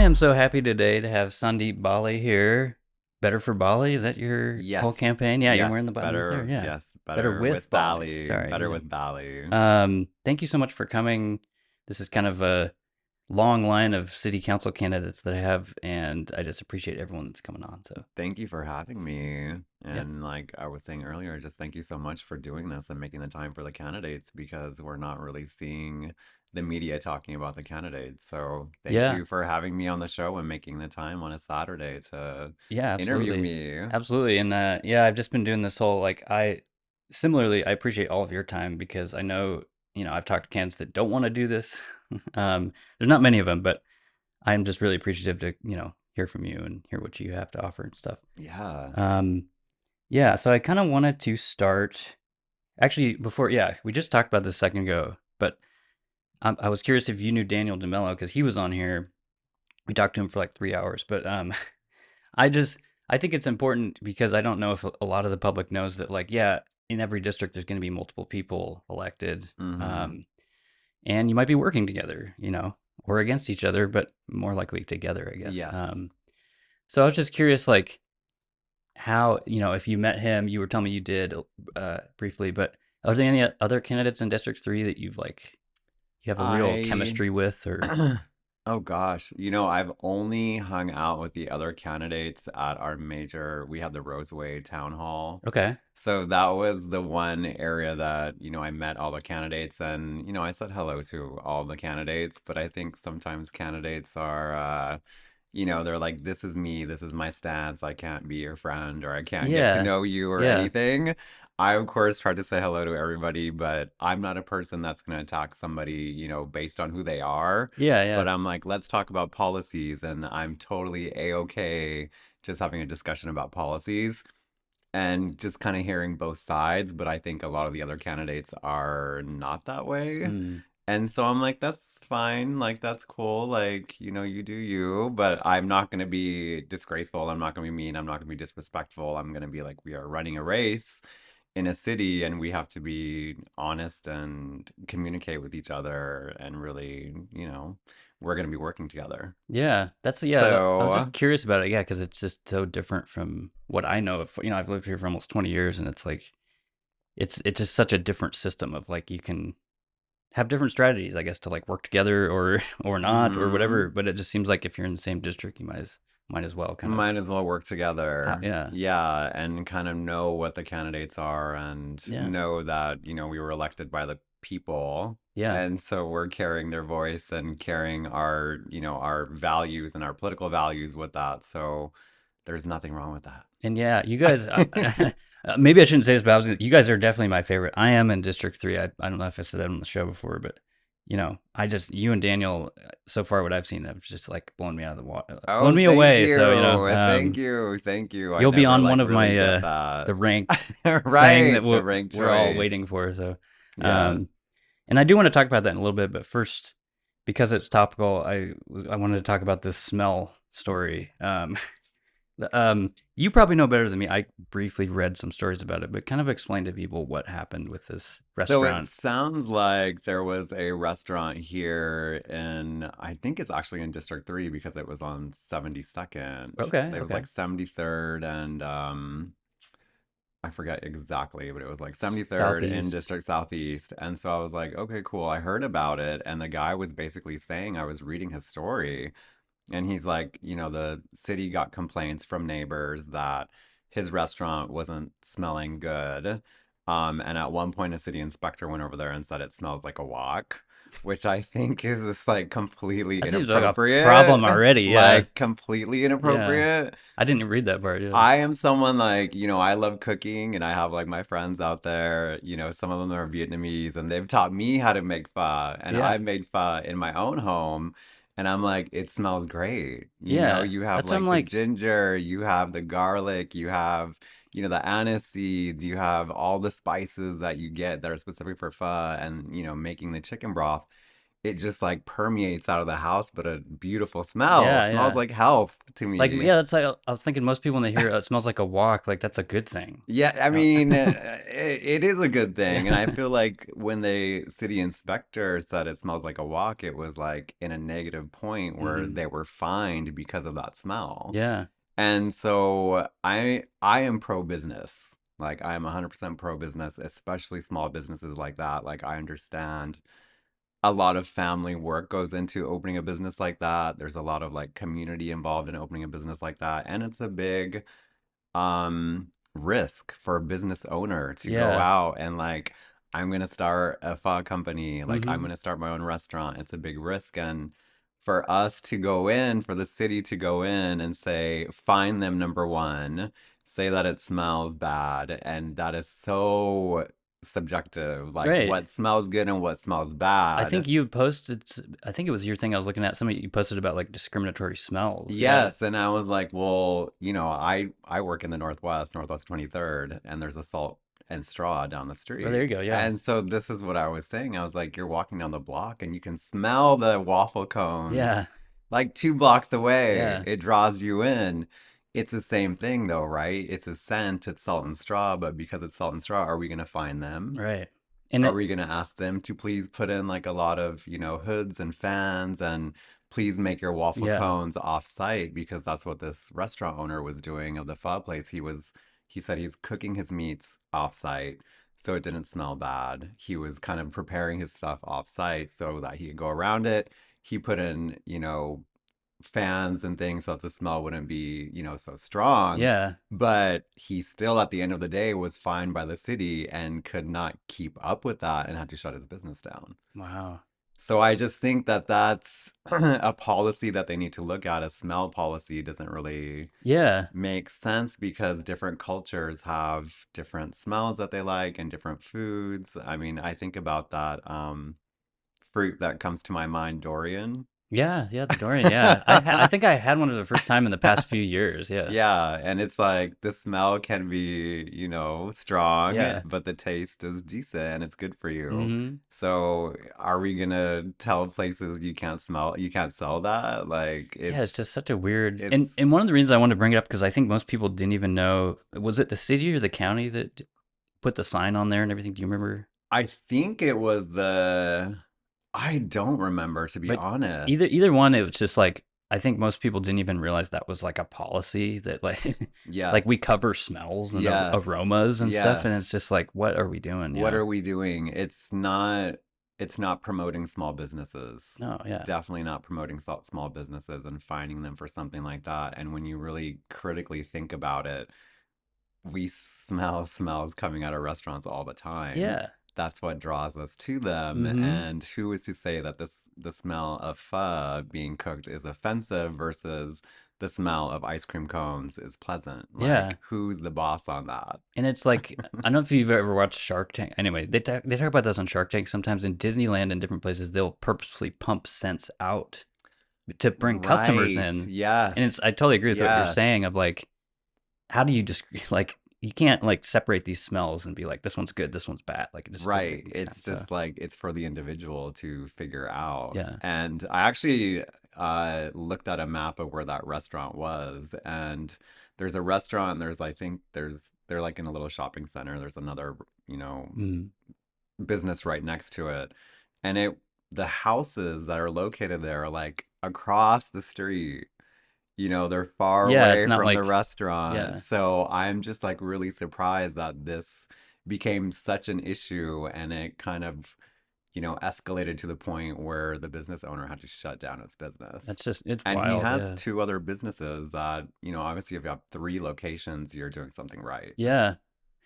am so happy today to have Sandeep Bali here. Better for Bali? Is that your whole Yes, campaign? Yeah, you're wearing yes, the button right there. better, Yeah. yes, Better better with with Bali. Bali, Sorry. better Yeah. with Bali. Thank you so much for coming. This is kind of a long line of city council candidates that I have, and I just appreciate everyone that's coming on. So, Thank you for having me. yeah. And like I was saying earlier, just thank you so much for doing this and making the time for the candidates because we're not really seeing the media talking about the candidates. So thank Yeah. you for having me on the show and making the time on a Saturday to Yeah, interview absolutely. me. Absolutely. And yeah, I've just been doing this whole similarly, I appreciate all of your time because I know, I've talked to candidates that don't want to do this. There's not many of them, but I'm just really appreciative to, hear from you and hear what you have to offer and stuff. Yeah. Um, yeah, so I kind of wanted to start actually before, yeah, we just talked about this a second ago, but I was curious if you knew Daniel DeMello because he was on here. We talked to him for like 3 hours, but I just I think it's important because I don't know if a lot of the public knows that like yeah, in every district there's going to be multiple people elected, Mm-hmm. um, and you might be working together, or against each other, but more likely together, I guess. Yes. So I was just curious, like how if you met him, you were telling me you did briefly, but are there any other candidates in District 3 that you have a real I chemistry with, or Oh gosh, I've only hung out with the other candidates at our we had the Roseway Town Hall. okay, So that was the one area that, I met all the candidates and, I said hello to all the candidates, but I think sometimes candidates are they're like, this is me, this is my stance, I can't be your friend or I can't get to yeah, know you or yeah, anything. I, of course, tried to say hello to everybody, but I'm not a person that's going to attack somebody, based on who they are. yeah, yeah, But I'm like, let's talk about policies. And I'm totally A-okay just having a discussion about policies and just kind of hearing both sides. But I think a lot of the other candidates are not that way. mm, And so I'm like, that's fine. Like, that's cool. Like, you do you, but I'm not going to be disgraceful. I'm not going to be mean. I'm not going to be disrespectful. I'm going to be like, we are running a race in a city and we have to be honest and communicate with each other and really, we're going to be working together. yeah. I was So, just curious about it, yeah, because it's just so different from what I know. Of, I've lived here for almost 20 years, and it's like it's just such a different system of like you can have different strategies, I guess, to like work together or or not or whatever. mhm. But it just seems like if you're in the same district, you might as well kind of Might as well work together. yeah, Yeah, and kind of know what the candidates are and yeah, know that, we were elected by the people. yeah. And so we're carrying their voice and carrying our, our values and our political values with that. So there's nothing wrong with And yeah, you guys, that. maybe I shouldn't say this, but you guys are definitely my favorite. I am in District 3. I don't know if I said that on the show before, but you and Daniel, so far what I've seen, have just like blown me out of the water, blown Oh, me thank away. So, you. Thank you. Thank you. I you'll be never on one like of really my, get that. the ranked thing Right, that the ranked we're all choice. waiting for. So, Yeah. um, and I do want to talk about that in a little bit, but first, because it's topical, I wanted to talk about this smell story. You probably know better than me. I briefly read some stories about it, but kind of explain to people what happened with this So it restaurant. sounds like there was a restaurant here in, I think it's actually in District 3 because it was on 72nd. Okay, It was okay. like 73rd and I forget exactly, but it was like 73rd in Southeast. District Southeast. And so I was like, okay, cool. I heard about it. And the guy was basically saying, I was reading his story. And he's like, the city got complaints from neighbors that his restaurant wasn't smelling good. And at one point, a city inspector went over there and said it smells like a wok, which I think is just like completely That seems like a problem inappropriate. already. Yeah, Like, completely yeah. inappropriate. I didn't read that part. Yeah, I am someone like, I love cooking and I have like my friends out there, some of them are Vietnamese and they've taught me how to make pho and yeah, I've made pho in my own home and I'm like, it smells great. yeah. You have That's what I'm like the like. ginger, you have the garlic, you have, the anise seeds, you have all the spices that you get that are specific for pho and, making the chicken broth. it just like permeates out of the house, but a beautiful smell. Yeah, Smells yeah. like health to Like, me. yeah, that's like I was thinking most people when they hear it smells like a walk, like that's a good thing. Yeah, I You mean, know? it is a good thing. And I Yeah. feel like when the city inspector said it smells like a walk, it was like in a negative point where Hmm. they were fined because of that smell. Yeah. And so I am pro business. Like I am 100% pro business, especially small businesses like that. Like I understand a lot of family work goes into opening a business like that. There's a lot of like community involved in opening a business like that, and it's a big risk for a business owner to go Yeah. out and like I'm gonna start a pho company, like I'm Hmm. gonna start my own restaurant. It's a big risk, and for us to go in, for the city to go in and say find them, number one, say that it smells bad, and that is so subjective, like Right. what smells good and what smells I bad. think you posted, I think it was your thing I was looking at. Somebody you posted about like discriminatory smells. Yeah. Yes, and I was like, well, I work in the Northwest, Northwest 23rd, and there's a Salt and Straw down the Oh, there street. you go. Yeah. And so this is what I was saying. I was like, you're walking down the block and you can smell the waffle cones Yeah. like 2 blocks away. Yeah. It draws you in. It's the same thing though, right? It's a scent, it's Salt and Straw, but because it's Salt and Straw, are we gonna find them? Right. And Are it, we going to ask them to please put in like a lot of, hoods and fans and please make your waffle yeah. cones off site because that's what this restaurant owner was doing of the pho place. He said he's cooking his meats off site so it didn't smell bad. He was kind of preparing his stuff off site so that he could go around it. He put in, fans and things so that the smell wouldn't be, so strong. Yeah. But he still, at the end of the day, was fined by the city and could not keep up with that and had to shut his business down. Wow. So I just think that that's a policy that they need to look at. A smell policy doesn't really Yeah. make sense because different cultures have different smells that they like and different foods. I mean, I think about that fruit that comes to my mind, durian. Yeah. Yeah. The Dorian. Yeah. I think I had one for the first time in the past few years. Yeah. Yeah, and it's like the smell can be, strong, Yeah. but the taste is decent and it's good for you. Hmm. So, are we gonna tell places you can't sell that? Like Yeah. It's just such a weird. And it's, and one of the reasons I wanted to bring it up because I think most people didn't even know. Was it the city or the county that put the sign on there and everything? Do you remember? I think it was I don't remember to be But either honest. either one, it was just like I think most people didn't even realize that was like a policy that like like we Yes, cover smells and yes, aromas and stuff, and yes. it's just like, what are we doing? What Yeah. are we doing? It's not promoting small businesses. No. Yeah. Definitely not promoting small businesses and finding them for something like that. And when you really critically think about it, we smell smells coming out of restaurants all the time. Yeah. That's what draws us to them. Mm-hmm. And who is to say that the smell of pho being cooked is offensive versus the smell of ice cream cones is pleasant? Yeah. Like, who's the boss on that? And it's like I don't know if you've ever watched Shark Tank. Anyway, they talk about this on Shark Tank sometimes in Disneyland and different places. They'll purposefully pump scents out to bring customers Right. in, and it's Yes. I totally agree with what you're Yes. saying of like how do you just like you can't like separate these smells and be like this one's good, this one's bad. Like it just doesn't make Right. any It's sense. So just like it's for the individual to figure out. yeah. And I actually looked at a map of where that restaurant was, and there's a restaurant, there's I think they're like in a little shopping center. There's another, you know, Mm. business right next to it. And the houses that are located there are like across the street. They're far Yeah, it's away not from the like restaurant. yeah. So I'm just like really surprised that this became such an issue and it kind of, escalated to the point where the business owner had to shut down its business. That's just it's And he wild. has Yeah. two other businesses that, obviously if you have three locations, you're doing something right. Yeah.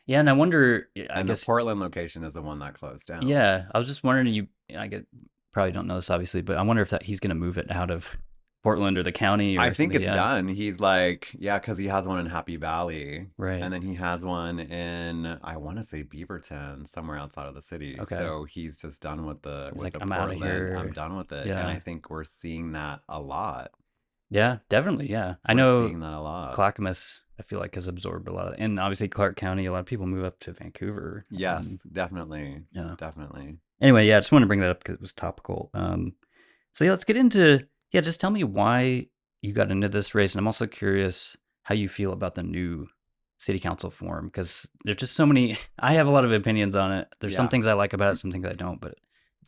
Yeah, and I wonder I And the guess Portland location is the one that closed down. yeah, I was just wondering you I get probably don't know this obviously, but I wonder if that he's going to move it out of Portland or the county I or think something. it's Yeah. done. He's like, yeah, because he has one in Happy Valley, Right. and then he has one in, I want to say Beaverton, somewhere outside of the city. Okay. So he's just done with the He's like I'm out of Portland. I'm here. done with it, and I Yeah. think we're seeing that a lot. Yeah, definitely. Yeah. I We're know seeing that a lot. Clackamas I feel like has absorbed a lot of, and obviously Clark County, a lot of people move up to Vancouver. Yes, definitely, Yeah. definitely. Anyway, yeah, I just wanted to bring that up because it was topical. So yeah, let's get into yeah. Just tell me why you got into this race, and I'm also curious how you feel about the new city council form because there's just so many. I have a lot of opinions on it. There's some Yeah. things I like about it, some things I don't. But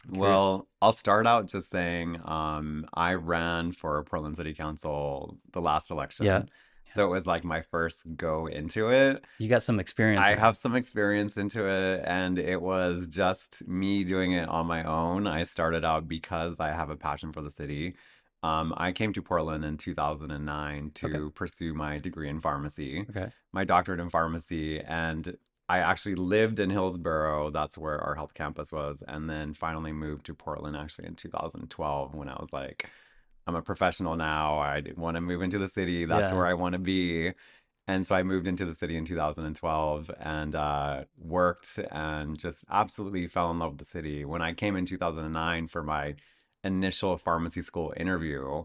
I'm curious. Well, I'll start out just saying I ran for Portland City Council the last Yeah, election. yeah. So it was like my first go into it. You got some experience I then. have some experience into it, and it was just me doing it on my own. I started out because I have a passion for the city. I came to Portland in 2009 Okay, to pursue my degree in pharmacy, okay, my doctorate in pharmacy, and I actually lived in Hillsborough. That's where our health campus was, and then finally moved to Portland actually in 2012 when I was like, I'm a professional now. I want to move into the city. That's yeah, where I want to be. And so I moved into the city in 2012 and worked and just absolutely fell in love with the city. When I came in 2009 for my initial pharmacy school interview,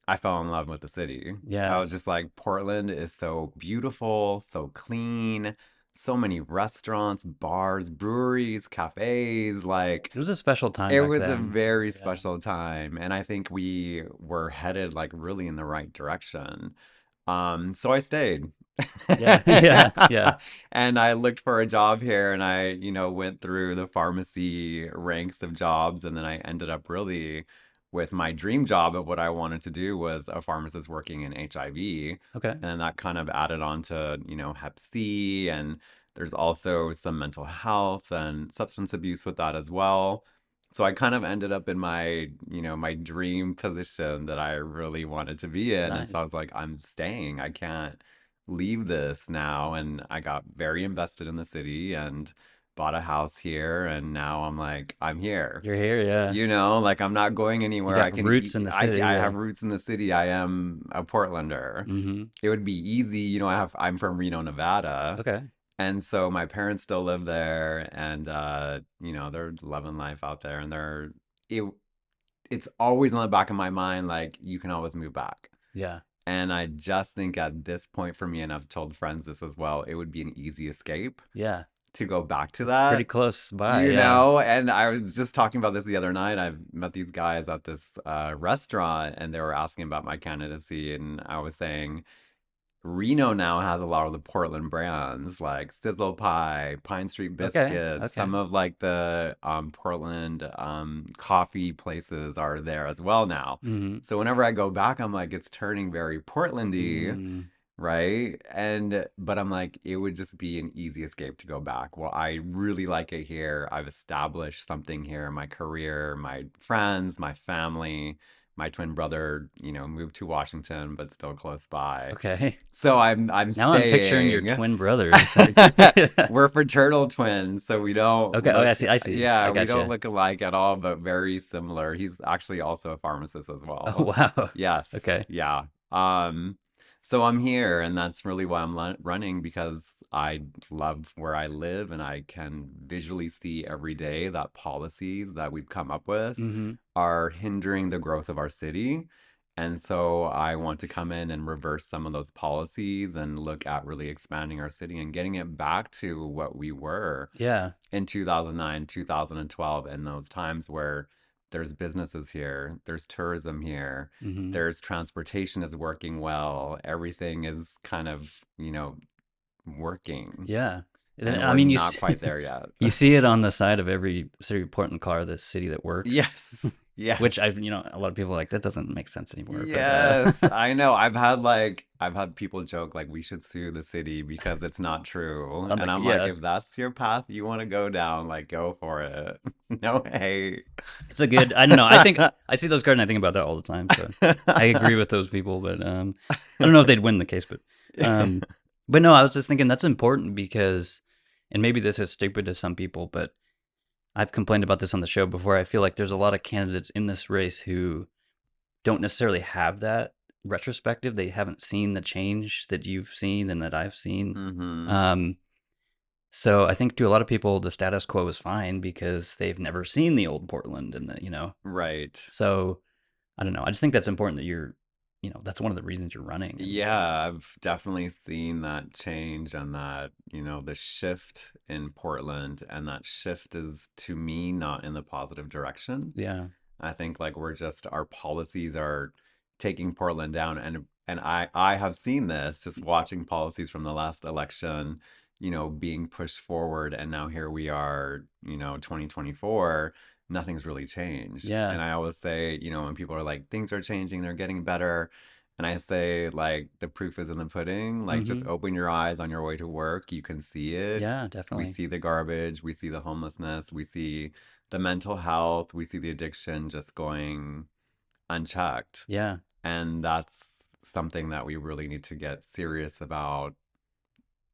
I fell in love with the city. I yeah. was just like, Portland is so beautiful, so clean, so many restaurants, bars, breweries, cafes. Like, It was a special time it back was a then. very Yeah, special time. And I think we were headed like really in the right direction. So I stayed. yeah, yeah, yeah. And I looked for a job here and I, went through the pharmacy ranks of jobs and then I ended up really with my dream job of what I wanted to do was a pharmacist working in HIV. Okay, And that kind of added on to, Hep C and there's also some mental health and substance abuse with that as well. So I kind of ended up in my dream position that I really wanted to be in. And so I nice. was like, I'm staying. I can't leave this now. And I got very invested in the city and bought a house here. And now I'm like, I'm here. You're here, yeah. Like I'm not going You anywhere. I got can roots in eat, the city, I yeah. have roots in the city. I am a Portlander. Mm-hmm. It would be easy, I'm from Reno, Nevada. Okay. And so my parents still live there and they're loving life out there and it it's always on the back of my mind like you can always move back. Yeah. And I just think at this point for me, and I've told friends this as well, it would be an easy escape Yeah. to go back to It's pretty that. close by, yeah. And I was just talking about this the other night. I've met these guys at this restaurant and they were asking about my candidacy. And I was saying, Reno now has a lot of the Portland brands like Sizzle Pie, Pine Street Okay. Biscuits. Okay. Some of like the Portland coffee places are there as well now. Mm-hmm. So whenever I go back, I'm like, it's turning very Portlandy, Mm, right? But I'm like, it would just be an easy escape to go back. Well, I really like it here. I've established something here, my career, my friends, my family. My twin brother, moved to Washington, but still close by. okay. So I'm Now I'm picturing your staying. twin brother. We're fraternal twins, so we don't Okay. Oh, I look, see. I see. I yeah, we don't gotcha. look alike at all, but very similar. He's actually also a pharmacist as Oh, well. wow. Yes, Okay. yeah. So I'm here, and that's really why I'm running because I love where I live, and I can visually see every day that policies that we've come up with Mm-hmm. are hindering the growth of our city. And so I want to come in and reverse some of those policies and look at really expanding our city and getting it back to what we were Yeah. in 2009, 2012, and those times where there's businesses here, there's tourism here, Mm-hmm. there's transportation is working well, everything is kind of, working. Yeah. And I we're mean, not quite there yet. you see it on the side of every city Portland car, the city that works, Yes. which Yes. a lot of people are like that doesn't make sense anymore. But Yes, I know. I've had people joke like we should sue the city because it's not true. I'm And like, I'm like, yeah, if that's your path you want to go down, like go for it. No hate. it's a good. I don't know. I think I see those cards and I think about that all the time. So I agree with those people, but I don't know if they'd win the case, um, but no, I was just thinking that's important because, and maybe this is stupid to some people, but I've complained about this on the show before. I feel like there's a lot of candidates in this race who don't necessarily have that retrospective. They haven't seen the change that you've seen and that I've seen. Mm-hmm. Um, so I think to a lot of people, the status quo is fine because they've never seen the old Portland and the. Right. So I don't know. I just think that's important that that's one of the reasons you're running. And Yeah, I've definitely seen that change and that, the shift in Portland. And that shift is, to me, not in the positive direction. yeah, I think like our policies are taking Portland down. And I have seen this just watching policies from the last election, being pushed forward. And now here we are, 2024, nothing's really changed. yeah, And I always say, when people are like, things are changing, they're getting better. And I say, like, the proof is in the pudding. Like, just mm-hmm, open your eyes on your way to work. You can see it. yeah, We definitely, see the garbage. We see the homelessness. We see the mental health. We see the addiction just going unchecked. yeah, And that's something that we really need to get serious about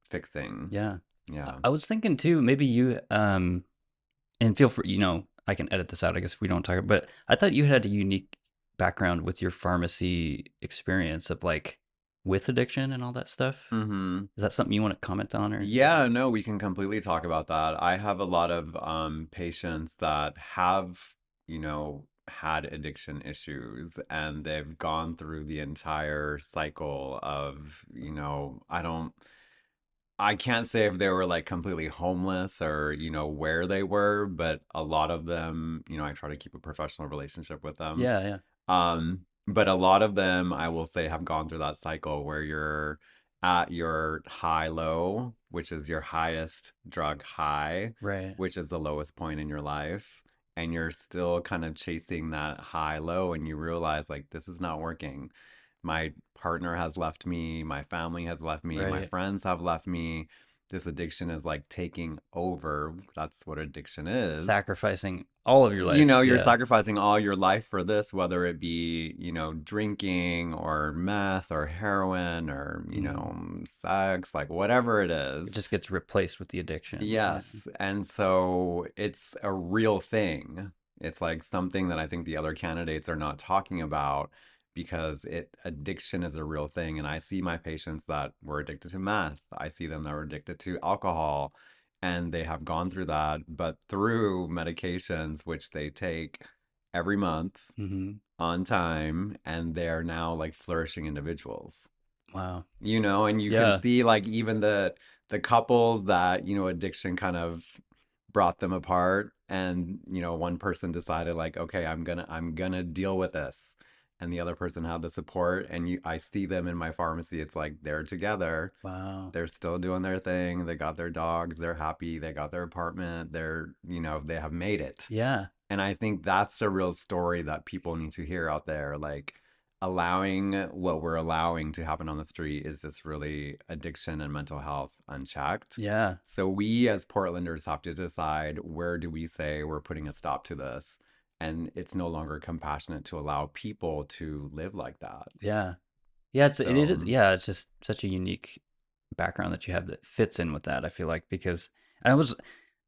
fixing. yeah. I Yeah. I was thinking too, maybe you and feel free, I can edit this out, I guess, if we don't talk. But I thought you had a unique background with your pharmacy experience of like with addiction and all that stuff. Mm-hmm. Is that something you want to comment on or? Yeah, no, we can completely talk about that. I have a lot of patients that have, had addiction issues and they've gone through the entire cycle of, I can't say if they were like completely homeless or, where they were, but a lot of them, I try to keep a professional relationship with them. Yeah, yeah, But a lot of them, I will say, have gone through that cycle where you're at your high low, which is your highest drug high, right, which is the lowest point in your life. And you're still kind of chasing that high low, and you realize, like, this is not working. My partner has left me, my family has left me, my right. friends have left me. This addiction is like taking over. That's what addiction is. Sacrificing all of your life. You're Yeah. sacrificing all your life for this, whether it be, drinking or meth or heroin or, Hmm. sex, like whatever it It is. just gets replaced with the addiction. Yeah. Yes. And so it's a real thing. It's like something that I think the other candidates are not talking about because addiction is a real thing. And I see my patients that were addicted to meth. I see them that were addicted to alcohol and they have gone through that, but through medications, which they take every month Hmm. on time, and they're now like flourishing individuals. Wow. And you can Yeah. see like even the couples that, addiction kind of brought them apart and, one person decided like, okay, I'm gonna deal with this. And the other person had the support and I see them in my pharmacy. It's like they're together. Wow. They're still doing their thing. They got their dogs, they're happy, they got their apartment, they have made it. Yeah. And I think that's the real story that people need to hear out there. Like, allowing what we're allowing to happen on the street is just really addiction and mental health unchecked. Yeah. So we as Portlanders have to decide, where do we say we're putting a stop to this? And it's no longer compassionate to allow people to live like that. Yeah. Yeah, it is. So, Yeah, it's just such a unique background that you have that fits in with that. I feel like because I was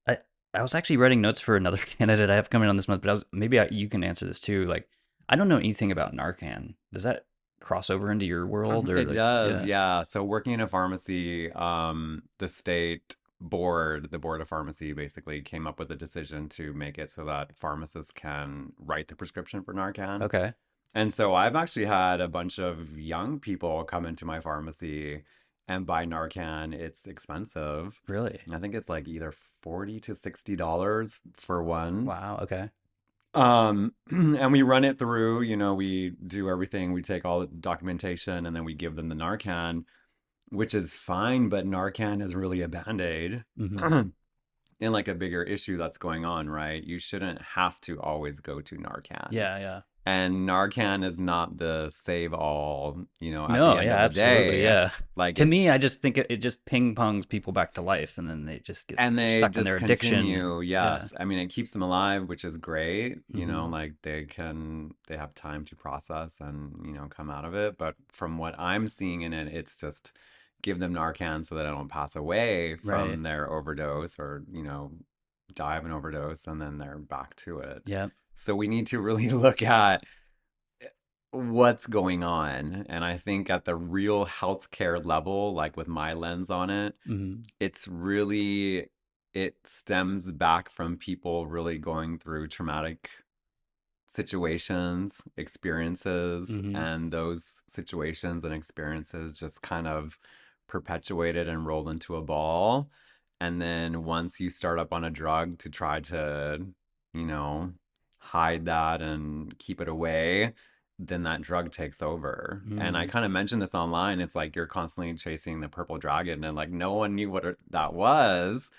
I I was actually writing notes for another candidate I have coming on this month, but you can answer this too. Like, I don't know anything about Narcan. Does that cross over into your world or it like? does, Yeah. yeah. So working in a pharmacy, the state board, the board of pharmacy basically came up with a decision to make it so that pharmacists can write the prescription for Narcan. Okay. And so I've actually had a bunch of young people come into my pharmacy and buy Narcan. It's expensive. Really? I think it's like either 40 to $60 for one. Wow. Okay. And we run it through, we do everything. We take all the documentation and then we give them the Narcan, which is fine, but Narcan is really a band-aid Hmm. in like a bigger issue that's going on, right? You shouldn't have to always go to Narcan. Yeah. Yeah. And Narcan is not the save all, at the No. end Yeah. of the Absolutely. day. Yeah. Like To me, it's I just think it just ping pongs people back to life, and then they just get And they stuck in their just addiction. continue. Yeah. Yes. I mean, it keeps them alive, which is great. Hmm. Like they have time to process and, come out of it. But from what I'm seeing in it, it's just give them Narcan so that they don't pass away from Right. their overdose or, die of an overdose and then they're back to it. Yep. So we need to really look at what's going on. And I think at the real healthcare level, like with my lens on it, Hmm. it's really, it stems back from people really going through traumatic situations, experiences, Hmm. and those situations and experiences just kind of perpetuated and rolled into a ball. And then once you start up on a drug to try to, you know, hide that and keep it away, then that drug takes over. And I Mm. kind of mentioned this online. It's like you're constantly chasing the purple dragon, and like no one knew what that was.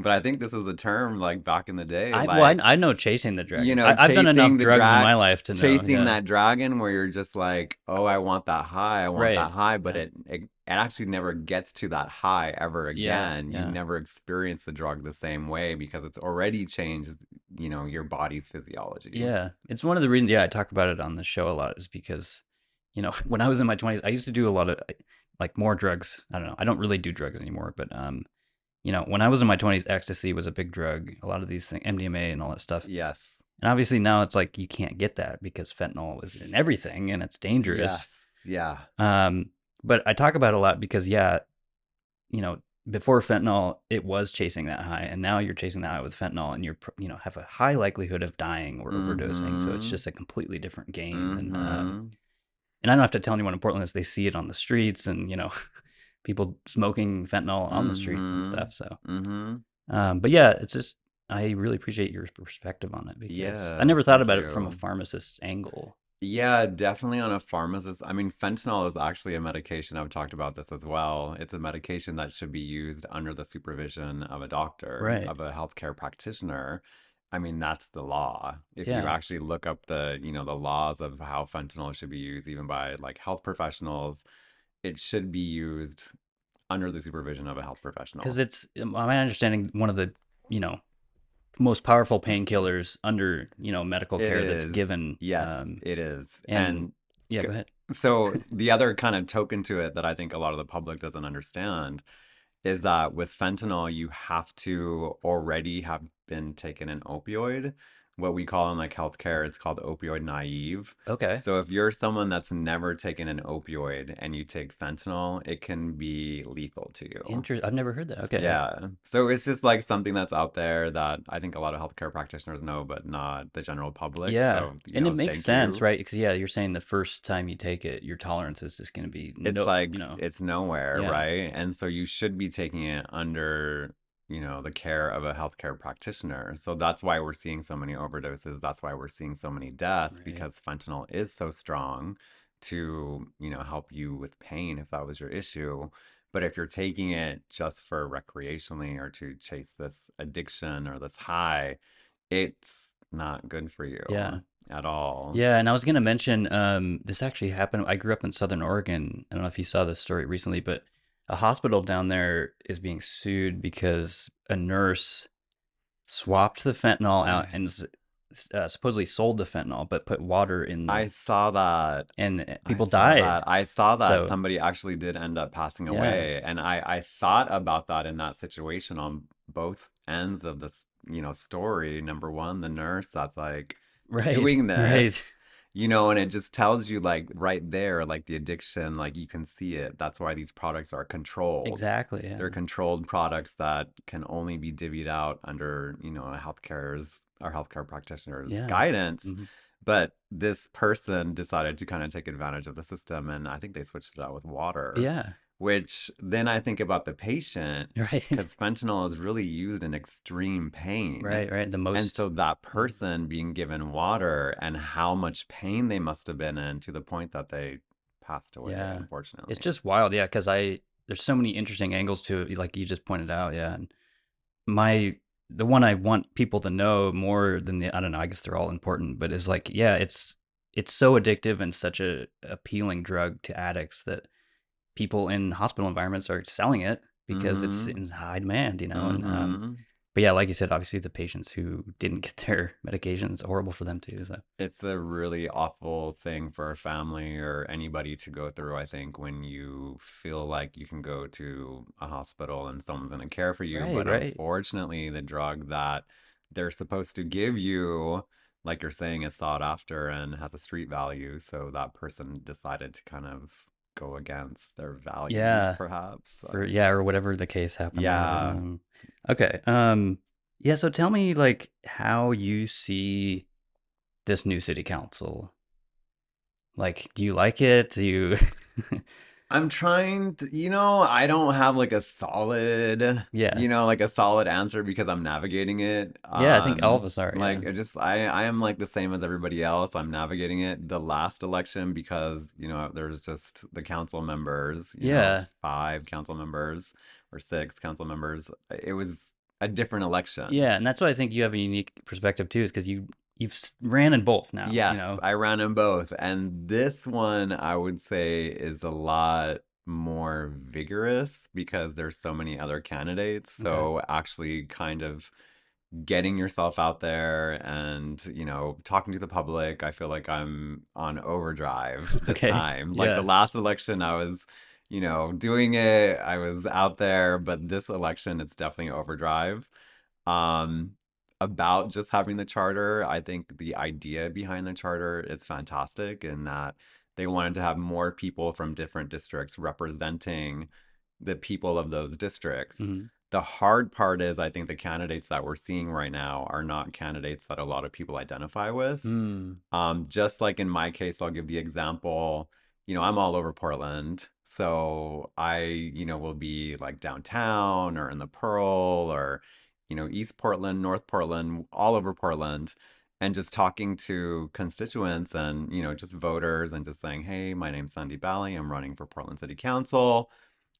But I think this is a term like back in the day, like I know chasing the you dragon. know, I've done enough chasing the drugs in drag, my life to know. chasing Yeah. that dragon where you're just like, oh, I want that high, I want Right. that high, but Yeah. it actually never gets to that high ever Yeah. again. You Yeah. never experience the drug the same way because it's already changed, your body's physiology. Yeah. It's one of the reasons, yeah, I talk about it on the show a lot is because, when I was in my 20s, I used to do a lot of like more drugs. I don't know. I don't really do drugs anymore, but when I was in my 20s, ecstasy was a big drug. A lot of these things, MDMA and all that stuff. Yes. And obviously now it's like you can't get that because fentanyl is in everything and it's dangerous. Yes. Yeah. Um, but I talk about it a lot because yeah, you know, before fentanyl, it was chasing that high, and now you're chasing that high with fentanyl, and have a high likelihood of dying or overdosing. So it's Mm-hmm. just a completely different game, Mm-hmm. and I don't have to tell anyone in Portland as they see it on the streets, and people smoking fentanyl on the streets and Mm-hmm. stuff. So, Mm-hmm. but yeah, it's just I really appreciate your perspective on it because I Yeah. never thought Thank about it from a you. pharmacist's angle. Yeah, definitely on a pharmacist. I mean, fentanyl is actually a medication. I've talked about this as well. It's a medication that should be used under the supervision of a doctor, Right. of a healthcare practitioner. I mean, that's the law. If you Yeah. actually look up the laws of how fentanyl should be used, even by like health professionals, it should be used under the supervision of a health Because professional. it's my understanding one of the you know most powerful painkillers under medical It care that's is. given. Yes, it is. And And yeah, c- go ahead. so the other kind of token to it that I think a lot of the public doesn't understand is that with fentanyl, you have to already have been taken an opioid. What we call in like healthcare, it's called opioid naive. Okay. So if you're someone that's never taken an opioid and you take fentanyl, it can be lethal to you. I've never heard that. Okay. Yeah. So it's just like something that's out there that I think a lot of healthcare practitioners know, but not the general public. Yeah, So, and it makes thank sense, you. right? Because yeah, you're saying the first time you take it, your tolerance is just going to be It's no, like it's nowhere, yeah, right? And so you should be taking it under, the care of a healthcare practitioner. So that's why we're seeing so many overdoses. That's why we're seeing so many deaths right. because fentanyl is so strong to, help you with pain if that was your issue. But if you're taking it just for recreationally or to chase this addiction or this high, it's not good for Yeah. you at all. Yeah, and I was gonna mention, this actually happened. I grew up in Southern Oregon. I don't know if you saw this story recently, but a hospital down there is being sued because a nurse swapped the fentanyl out I and supposedly sold the fentanyl, but put water in I saw that. and I people saw that. died. I saw that So somebody actually did end up passing yeah, away. And I thought about that in that situation on both ends of this, story. Number one, the nurse that's like right, doing right, this, and it just tells you like right there, like the addiction, like you can see it. That's why these products are controlled. exactly. They're Yeah, controlled products that can only be divvied out under, a healthcare practitioner's yeah, guidance. hmm, But this person decided to kind of take advantage of the system, and I think they switched it out with water, yeah, which then I think about the patient right, because fentanyl is really used in extreme pain. right, right. The And most, so that yeah, person being given water and how much pain they must have been in to the point that they passed away, yeah. It's unfortunately. just wild. Yeah, because there's so many interesting angles to it, like you just pointed out. Yeah, and my the one I want people to know more than I don't know, I guess they're all important, but is like, yeah, it's so addictive and such a appealing drug to addicts that people in hospital environments are selling it because it's Mm-hmm. in high demand, and Mm-hmm. but yeah, like you said, obviously the patients who didn't get their medication, it's horrible for them too. So It's a really awful thing for a family or anybody to go through, I think, when you feel like you can go to a hospital and someone's going to care for you. right, But right, unfortunately, the drug that they're supposed to give you, like you're saying, is sought after and has a street value. So that person decided to kind of go against their values, yeah, perhaps. for yeah, or whatever the case happened there. But Yeah. okay, yeah. So tell me, like, how you see this new city council? Like, do you like it? Do you? I'm trying to, I don't have like a solid, Yeah, like a solid answer because I'm navigating it. yeah. I think all of us are. Yeah, Like I am like the same as everybody else. I'm navigating it. The last election because, there's just the council members, yeah, 5 council members or 6 council members. It was a different election. yeah. And that's why I think you have a unique perspective too, is because you've ran in both now. You Yes, know. I ran them both. And this one I would say is a lot more vigorous because there's so many other candidates. Okay. So actually kind of getting yourself out there and, talking to the public, I feel like I'm on overdrive this Okay. time. Like the Yeah. last election, I was, doing it, I was out there, but this election, it's definitely overdrive. Um, about just having the charter, I think the idea behind the charter is fantastic in that they wanted to have more people from different districts representing the people of those districts. Hmm. The hard part is, I think the candidates that we're seeing right now are not candidates that a lot of people identify with. Mm. Just like in my case, I'll give the example, I'm all over Portland. So I, will be like downtown or in the Pearl or, East Portland, North Portland, all over Portland, and just talking to constituents and, just voters and just saying, hey, my name's Sandeep Bali. I'm running for Portland City Council.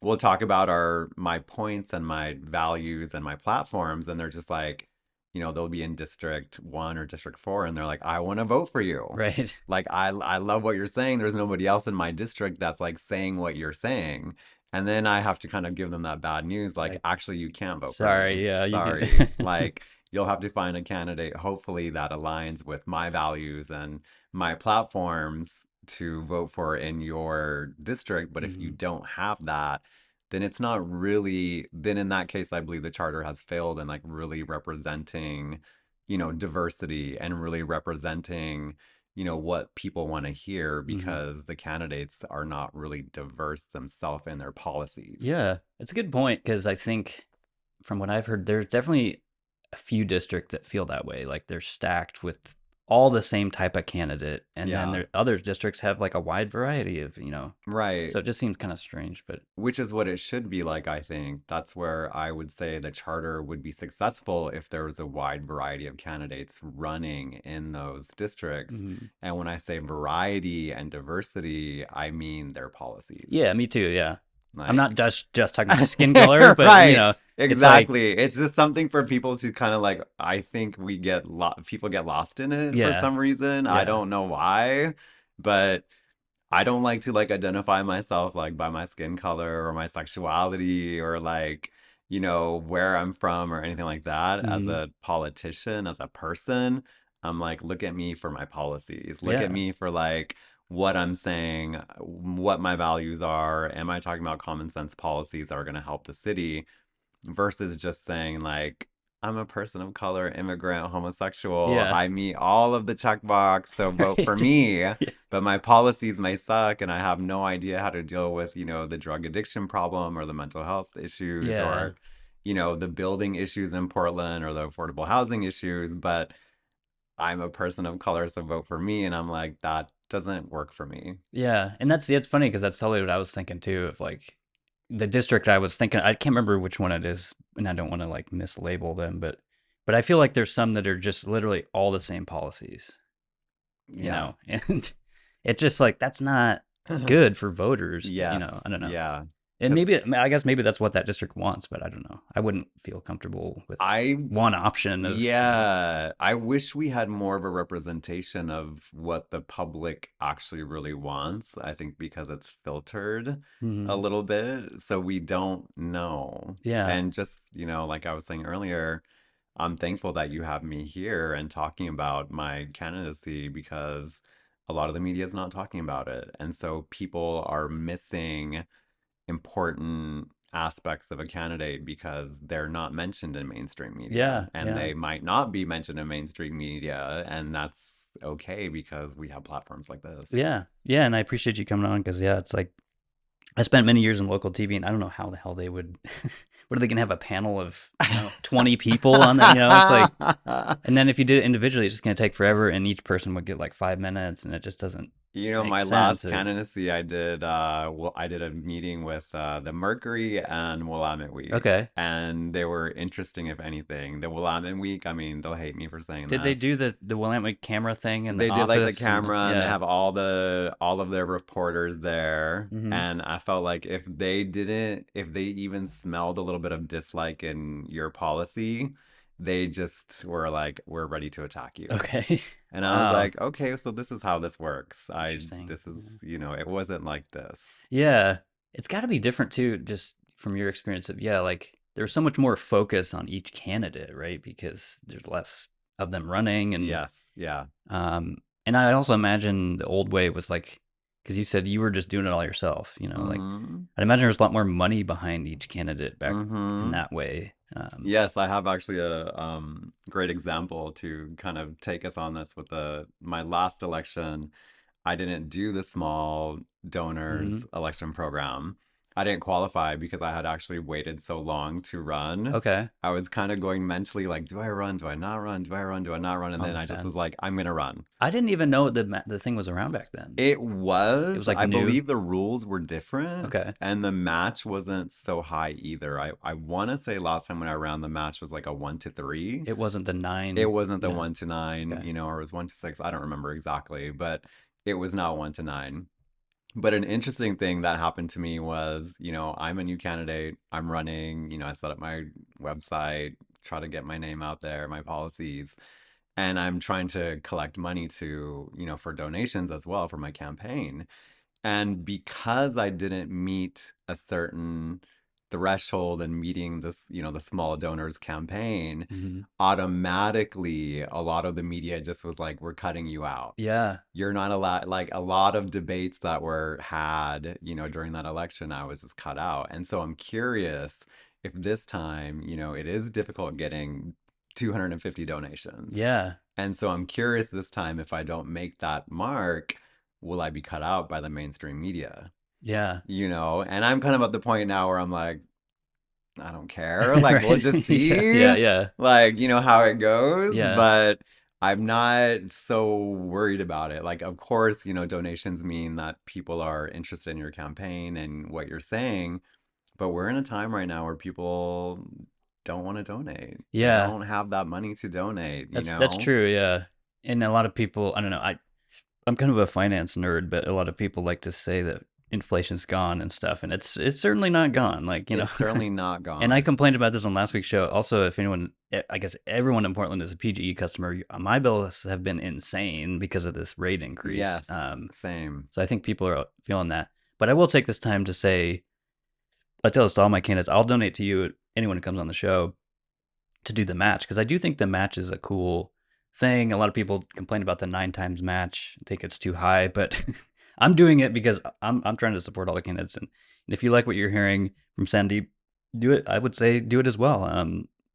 We'll talk about my points and my values and my platforms. And they're just like, they'll be in District 1 or District 4, and they're like, I want to vote for you. Right. Like, I love what you're saying. There's nobody else in my district that's like saying what you're saying. And then I have to kind of give them that bad news, like, Like, actually, you can't vote for me. sorry. Yeah, you Sorry. can. Like, you'll have to find a candidate, hopefully, that aligns with my values and my platforms to vote for in your district. But if you Hmm. don't have that, then it's not really, then in that case, I believe the charter has failed in like really representing, diversity and really representing, what people want to hear Hmm. because the candidates are not really diverse themselves in their policies. Yeah, it's a good point because I think from what I've heard, there's definitely a few districts that feel that way. Like they're stacked with all the same type of candidate, and then Yeah, there other districts have like a wide variety of, right. so it just seems kind of strange, but Which is what it should be like, I think. That's where I would say the charter would be successful if there was a wide variety of candidates running in those districts. mhm. And when I say variety and diversity, I mean their policies. Yeah, me too. Yeah. I'm not Like, just talking about skin color, but right, it's like, exactly. It's just something for people to kind of like, I think people get lost in it for yeah, some reason. I yeah, don't know why, but I don't like to like identify myself like by my skin color or my sexuality or like, where I'm from or anything like that. As mhm, a politician, as a person, I'm like, look at me for my policies. Look at yeah, me for like what I'm saying, what my values are. Am I talking about common sense policies that are going to help the city? Versus just saying like I'm a person of color, immigrant, homosexual. yeah, I meet all of the checkbox, so vote for right, me. yeah, But my policies may suck, and I have no idea how to deal with, the drug addiction problem or the mental health issues yeah, or, the building issues in Portland or the affordable housing issues. But I'm a person of color, so vote for me. And I'm like, that doesn't work for me. yeah. And it's funny because that's totally what I was thinking too. Of like the district I was thinking, I can't remember which one it is, and I don't want to like mislabel them, but I feel like there's some that are just literally all the same policies, Yeah. and it's just like that's not good for voters to, Yes. I don't know. Yeah. And Because I guess maybe that's what that district wants, but I don't know. I wouldn't feel comfortable with I one option of, Yeah, I wish we had more of a representation of what the public actually really wants. I think because it's filtered a Mhm. little bit, so we don't know. Yeah, And just, like I was saying earlier, I'm thankful that you have me here and talking about my candidacy because a lot of the media is not talking about it. And so people are missing important aspects of a candidate because they're not mentioned in mainstream media yeah, and yeah, they might not be mentioned in mainstream media and that's okay because we have platforms like this. yeah, yeah. And I appreciate you coming on because yeah, it's like I spent many years in local TV, and I don't know how the hell they would. What are they gonna have a panel of 20 people on that? It's like, and then if you did it individually, it's just gonna take forever, and each person would get like 5 minutes, and it just doesn't make My sense. last candidacy, I did a meeting with the Mercury and Willamette Week, Okay, and they were interesting, if anything. The Willamette Week, I mean, they'll hate me for saying did they this. do the Willamette camera thing in the They did like the office? And camera, and they yeah, have all of their reporters there, hmm, and I felt like if they even smelled a little bit of dislike in your policy, they just were like, we're ready to attack you. okay, And I was wow, like, okay, so this is how this works. interesting. This is, Yeah. it wasn't like this. Yeah, it's got to be different too, just from your experience of, yeah, like there's so much more focus on each candidate, right? Because there's less of them running, Yes, yeah. um and I also imagine the old way was like, because you said you were just doing it all yourself, like Mm-hmm. I'd imagine there's a lot more money behind each candidate back in Mm-hmm. that way. Yes, I have actually a great example to kind of take us on this with the my last election. I didn't do the small Mhm. donors election program. I didn't qualify because I had actually waited so long to run. Okay, I was kind of going mentally like, do I run? Do I not run? Do I run? Do I not run? And on then the I just was fence. like, I'm gonna run. I didn't even know the thing was around back then. It It was was, like I new. believe the rules were different Okay, and the match wasn't so high either. I want to say last time when I ran the match was like a 1 to 3. it wasn't the It 9. wasn't the Yeah. 1 to 9, Okay. or it was 1 to 6. I don't remember exactly, but it was not 1 to 9. But an interesting thing that happened to me was, I'm a new candidate. I'm running, I set up my website, try to get my name out there, my policies, and I'm trying to collect money to, for donations as well for my campaign. And because I didn't meet a certain threshold in meeting this, the small donors campaign, Hmm. automatically a lot of the media just was like, we're cutting you out. Yeah. You're not allowed, like a lot of debates that were had, during that election, I was just cut out. And so I'm curious if this time, it is difficult getting 250 donations. Yeah. And so I'm curious this time if I don't make that mark, will I be cut out by the mainstream media? Yeah. And I'm kind of at the point now where I'm like, I don't care. Like, we'll Right. just Yeah. see, Yeah. Yeah. like, how it goes. Yeah. But I'm not so worried about it. Like, of course, donations mean that people are interested in your campaign and what you're saying. But we're in a time right now where people don't want to donate. They Yeah. don't have that money to donate, That's true. Yeah. And a lot of people, I don't know. I'm kind of a finance nerd, but a lot of people like to say that inflation's gone and stuff, and it's certainly not gone. Like, It's certainly not and I gone. complained about this on last week's show. Also, if anyone, I guess everyone in Portland is a PGE customer, my bills have been insane because of this rate increase. Yes, same. So I think people are feeling that. But I will take this time to say, I tell this to all my candidates, I'll donate to you, anyone who comes on the show, to do the match, because I do think the match is a cool thing. A lot of people complain about the 9 times match, I think it's too high, but I'm doing it because I'm trying to support all the candidates. And if you like what you're hearing from Sandeep, do it. I would say do it as well.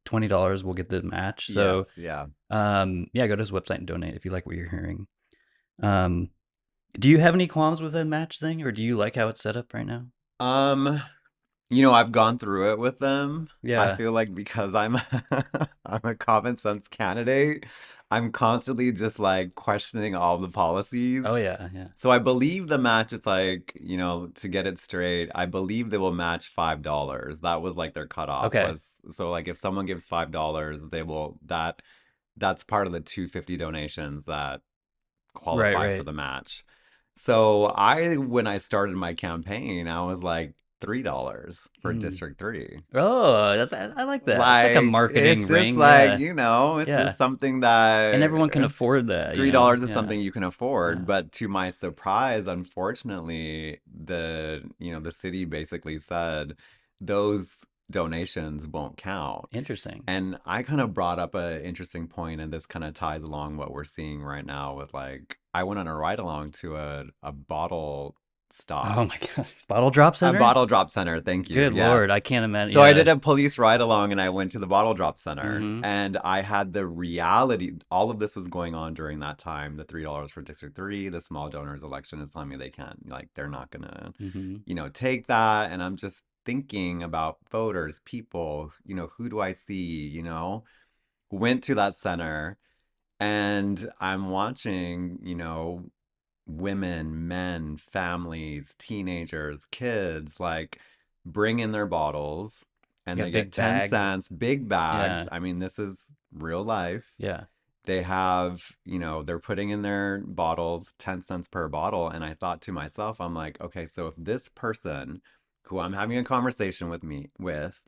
$20 will get the match. So Yes, yeah. yeah, go to his website and donate if you like what you're hearing. Um, do you have any qualms with the match thing, or do you like how it's set up right now? Um, I've gone through it with them. I Yeah. feel like because I'm I'm a common sense candidate, I'm constantly just like questioning all the Oh policies. yeah, yeah. So I believe the match is like, to get it straight, I believe they will match $5. That was like their cutoff Okay. was, so like if someone gives $5, they will that's part of the 250 donations that Right, qualify for right. the match. So when I started my campaign, I was like $3 for Mm. District 3. Oh, I like that. It's like a Like marketing it's just ring. like, Yeah, it's yeah. just something And everyone can that afford that. $3 is Yeah, something you can afford. yeah. But to my surprise, unfortunately, the city basically said those donations won't count. Interesting. And I kind of brought up an interesting point, and this kind of ties along what we're seeing right now with like, I went on a ride along to a bottle Oh stop. my God. Bottle drop A center? bottle drop center, thank you. Good Lord. Yes. I can't imagine. So I Yeah. did a police ride along and I went to the bottle drop center Mm-hmm. and I had the reality. All of this was going on during that time. The $3 for District 3, the small donors election is telling me they can't, like, they're not gonna, Mm-hmm. take that. And I'm just thinking about voters, people, who do I see, went to that center and I'm watching, women, men, families, teenagers, kids, like bring in their bottles You and they got get big 10 bags. cents, big bags. Yeah. I mean, this is real life. Yeah. They have, they're putting in their bottles 10 cents per bottle. And I thought to myself, I'm like, okay, so if this person who I'm having a conversation with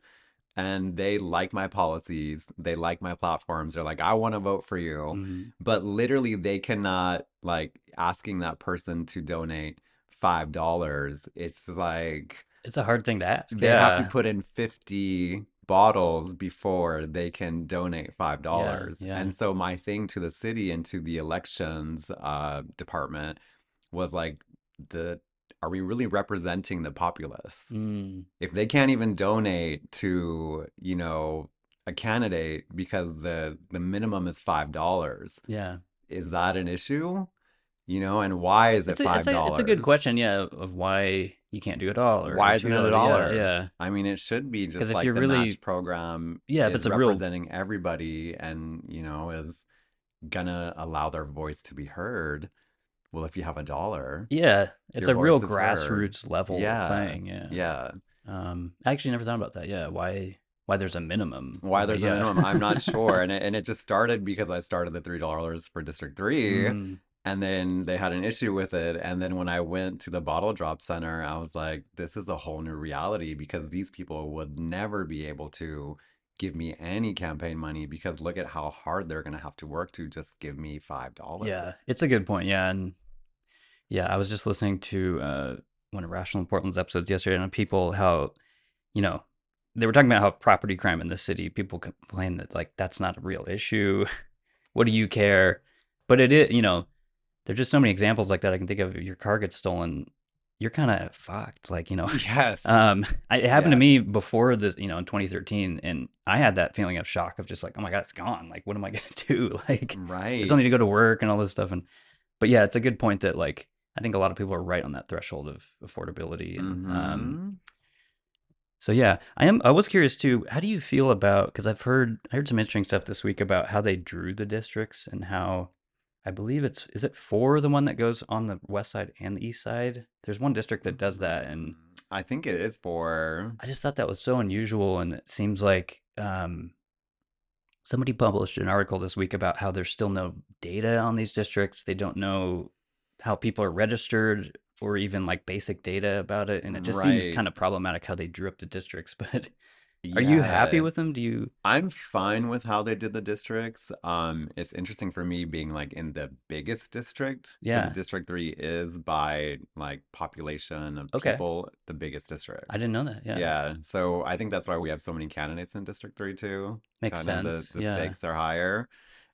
and they like my policies, they like my platforms. They're like, I want to vote for you. Mm-hmm. But literally, they cannot, like, asking that person to donate $5. It's like It's a hard thing to ask. they have to Yeah. put in 50 bottles before they can donate Yeah. $5. Yeah. And so, my thing to the city and to the elections department was like, the are we really representing the populace? Mm. If they can't even donate to, a candidate because the minimum is $5, Yeah. is that an issue? And why is it It's a it's five a it's a good dollars? question, yeah, of why you can't do it all or Why is it a $2. Yeah, dollar? yeah. I mean, it should be Because just if like you're the match really, program yeah, if is it's a real, representing everybody and, is gonna allow their voice to be heard. Well, if you have a dollar, yeah, it's your a real voice is heard. grassroots level Yeah. thing. Yeah. Yeah. I actually never thought about that. Yeah, why there's a minimum Why of a there's a yeah. minimum, I'm not sure. And it just started because I started the $3 for District 3, Mm, and then they had an issue with it. And then when I went to the bottle drop center, I was like, this is a whole new reality because these people would never be able to give me any campaign money because look at how hard they're gonna have to work to just give me yeah, $5. it's a good point. Yeah, and yeah, I was just listening to one of Rational Portland's episodes yesterday on people how you know they were talking about how property crime in the city. People complain that like that's not a real issue. What do you care? But it is. There's just so many examples like that I can think of. If your car gets stolen, you're kind of fucked. Like, Yes. it happened to me Yes. before this, in 2013, and I had that feeling of shock of just like, oh my God, it's gone. Like, what am I gonna do? Like, I still need to Right. go to work and all this stuff. But yeah, it's a good point that like I think a lot of people are right on that threshold of affordability, and Mm-hmm. so yeah, I was curious too. How do you feel about because I heard some interesting stuff this week about how they drew the districts and how I believe is it four the one that goes on the west side and the east side? There's one district that does that, and I think it is for. I just thought that was so unusual. And it seems like somebody published an article this week about how there's still no data on these districts. They don't know how people are registered or even like basic data about it, and it just seems Right. kind of problematic how they drew up the districts. But are you happy Yeah. with them? Do you? I'm fine with how they did the districts. It's interesting for me being like in the biggest district because Yeah. District 3 is by like population of Okay. people the biggest I district. didn't know that. Yeah. Yeah, so I think that's why we have so many candidates in District 3 too. Makes Kind of the sense. the Yeah. stakes are higher.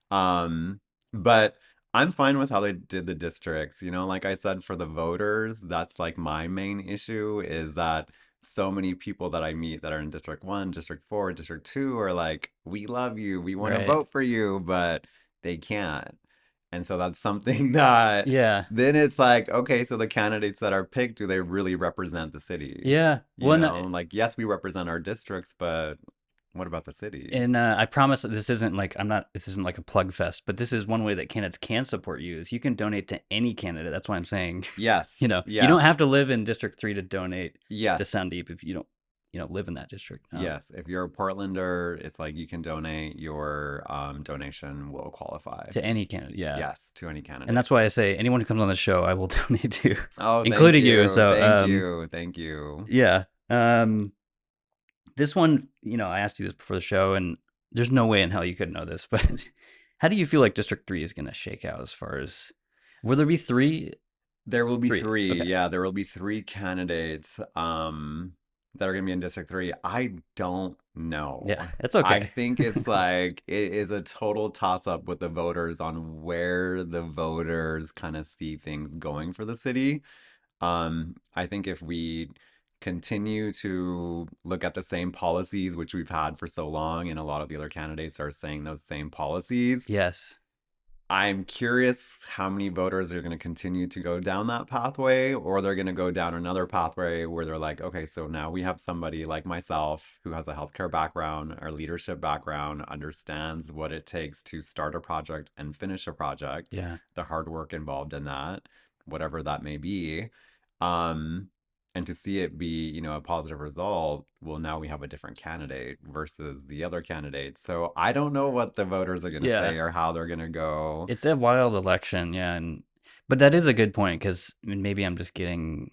Um, but I'm fine with how they did the districts. Like I said, for the voters, that's like my main issue is that so many people that I meet that are in District 1, District 4, District 2 are like, we love you, we want to Right. vote for you, but they can't. And so that's something that Yeah. then it's like, okay, so the candidates that are picked, do they really represent the city? Yeah. Well, no, Like, yes, we represent our districts, but what about the city? and I promise that this isn't like this isn't like a plug fest, but this is one way that candidates can support you is you can donate to any candidate. That's why I'm saying, Yes, you don't yes, have to live in District 3 to donate to yes, Sandeep if you don't, live in that district. yes. If you're a Portlander, it's like you can donate. Your donation will qualify. To any candidate. Yeah. Yes, to any And candidate. that's why I say anyone who comes on the show, I will donate to, Oh, thank including you. you, So, thank you, thank you. yeah. This one, I asked you this before the show, and there's no way in hell you could know this, but how do you feel like District 3 is going to shake out as far as will there be three? There will be Three. three. Okay. Yeah, there will be three candidates that are going to be in District 3. I don't know. Yeah, it's I okay. think it's like it is a total toss up with the voters on where the voters kind of see things going for the city. I think if we continue to look at the same policies which we've had for so long, and a lot of the other candidates are saying those same policies, Yes. I'm curious how many voters are going to continue to go down that pathway, or they're going to go down another pathway where they're like, okay, so now we have somebody like myself who has a healthcare background or leadership background, understands what it takes to start a project and finish a project, Yeah. the hard work involved in that, whatever that may be. Um, and to see it be, a positive result, well, now we have a different candidate versus the other candidates. So I don't know what the voters are going to Yeah. say or how they're going to go. It's a wild election, yeah, and but that is a good point because maybe I'm just getting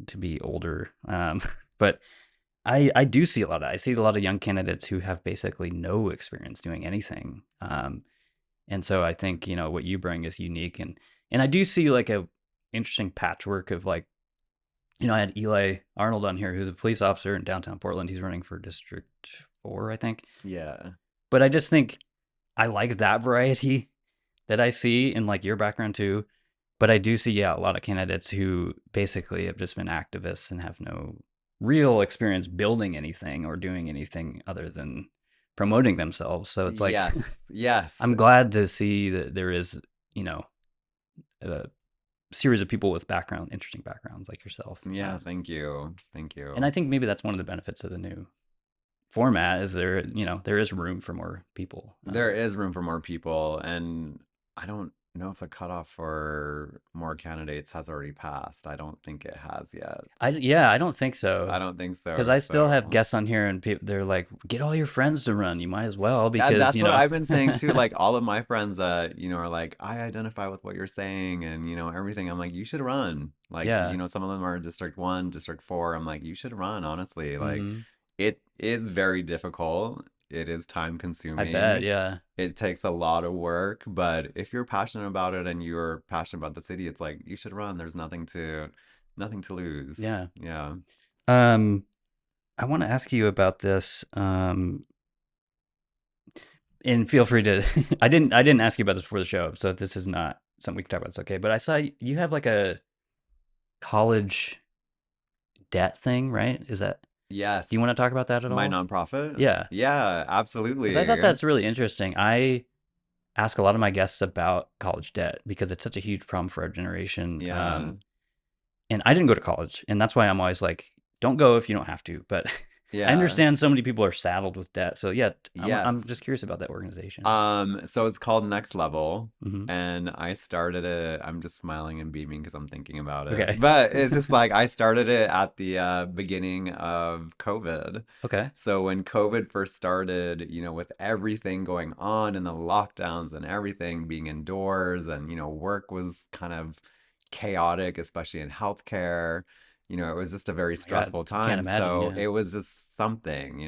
to be older, but I do see a lot of I see a lot of young candidates who have basically no experience doing anything, and so I think what you bring is unique, and I do see like a interesting patchwork of like I had Eli Arnold on here who's a police officer in downtown Portland. He's running for District 4, I think, Yeah. but I just think I like that variety that I see in like your background too. But I do see, yeah, a lot of candidates who basically have just been activists and have no real experience building anything or doing anything other than promoting themselves. So it's like Yes. Yes. I'm glad to see that there is, you know, a series of people with interesting backgrounds like yourself. Yeah. Thank you. Thank And I you. think maybe that's one of the benefits of the new format is there is room for more people. There is room for more people, and I don't know if the cutoff for more candidates has already passed. I don't think it has yet. Yeah, I don't think so. I don't think Because so. I still have So guests on here, and they're like, "Get all your friends to run. You might as well, yeah, because that's what I've been saying too. Like all of my friends that, are like, I identify with what you're saying and, everything. I'm like, you should run. Like, yeah, some of them are District 1, District 4. I'm like, you should run, honestly. Like, hmm it is very difficult. It is time I bet, consuming. yeah, It takes a lot of work, but if you're passionate about it and you're passionate about the city, it's like you should run. There's nothing to lose. yeah. Yeah. Um, I want to ask you about this. And feel free to. I didn't ask you about this before the show, so if this is not something we can talk about, it's okay. But I saw you have like a college debt thing, right? Do you Yes. want to talk about that at My all? nonprofit? Yeah, Yeah, because I thought absolutely. that's really interesting. I ask a lot of my guests about college debt because it's such a huge problem for our generation. Yeah. And I didn't go to college, and that's why I'm always like, don't go if you don't have to. But I Yeah. understand so many people are saddled with debt. So yeah, I'm Yes. just curious about that organization. So it's called Next Level, Hmm. and I started it. I'm just smiling and beaming because I'm thinking about it. Okay. But it's just like I started it at the beginning of COVID. Okay. So when COVID first started, with everything going on and the lockdowns and everything being indoors and, work was kind of chaotic, especially in healthcare. It was just a very Oh my God, stressful I can't time. imagine. So Yeah. it was just something.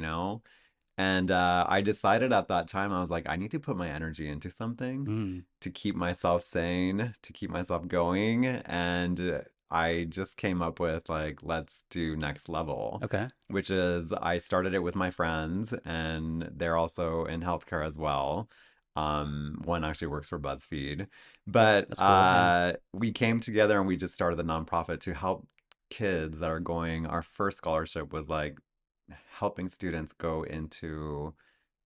And I decided at that time, I was like, I need to put my energy into something Mm. to keep myself sane, to keep myself going. And I just came up with like, let's do Next Level, Okay. which is I started it with my friends, and they're also in healthcare as well. One actually works for BuzzFeed, but That's cool. Yeah. we came together and we just started the nonprofit to help kids that are going. Our first scholarship was like helping students go into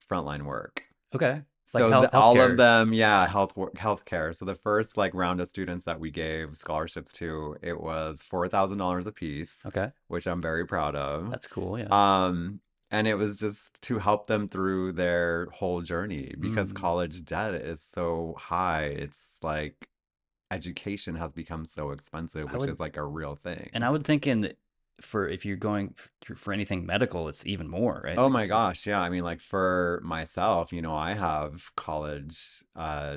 frontline work. Okay. Like So all of healthcare. them, yeah, healthcare. So the first like round of students that we gave scholarships to, it was $4,000 a piece, Okay. which I'm very proud of. That's cool. Yeah. Um, and it was just to help them through their whole journey because Mm. college debt is so high. It's like education has become so expensive, I which would is like a real And I thing. would think for if you're going for anything medical, it's even more, right? Oh my Because gosh, yeah. I mean, like for myself, I have college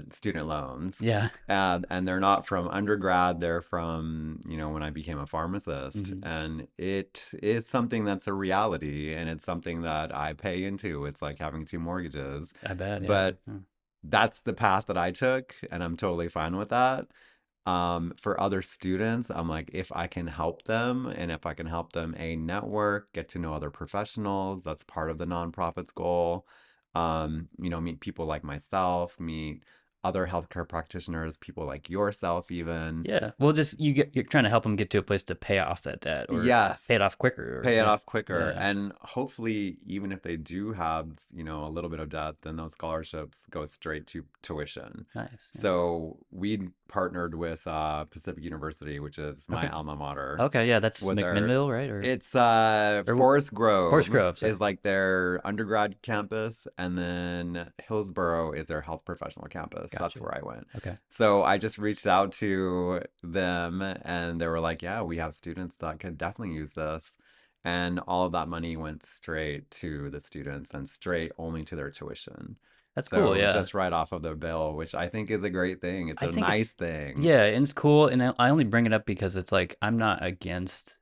student loans. yeah. And they're not from undergrad, they're from, when I became a pharmacist. Hmm. And it is something that's a reality and it's something that I pay into. It's like having two mortgages. I bet. Yeah. But that's the path that I took, and I'm totally fine with that. For other students, I'm like, if I can help them and if I can help them network, get to know other professionals, that's part of the nonprofit's goal. Meet people like myself, meet other healthcare practitioners, people like yourself, even. Yeah. Well, just you're trying to help them get to a place to pay off that debt or pay Yes, it off quicker. Or, pay it yeah. off quicker. Yeah. And hopefully, even if they do have, a little bit of debt, then those scholarships go straight to tuition. Nice. Yeah. So we partnered with Pacific University, which is my Okay. alma mater, Okay. Yeah. That's with their McMinnville, right? it's Or Forest Forest Grove Grove. Sorry. is like their undergrad campus, and then Hillsborough is their health professional campus. That's Gotcha. where I went. Okay. So I just reached out to them, and they were like, "Yeah, we have students that could definitely use this." And all of that money went straight to the students and straight only to their tuition. That's cool. So Yeah. just right off of the bill, which I think is a great thing. It's I a think nice it's, thing. yeah, and it's cool. And I only bring it up because it's like, I'm against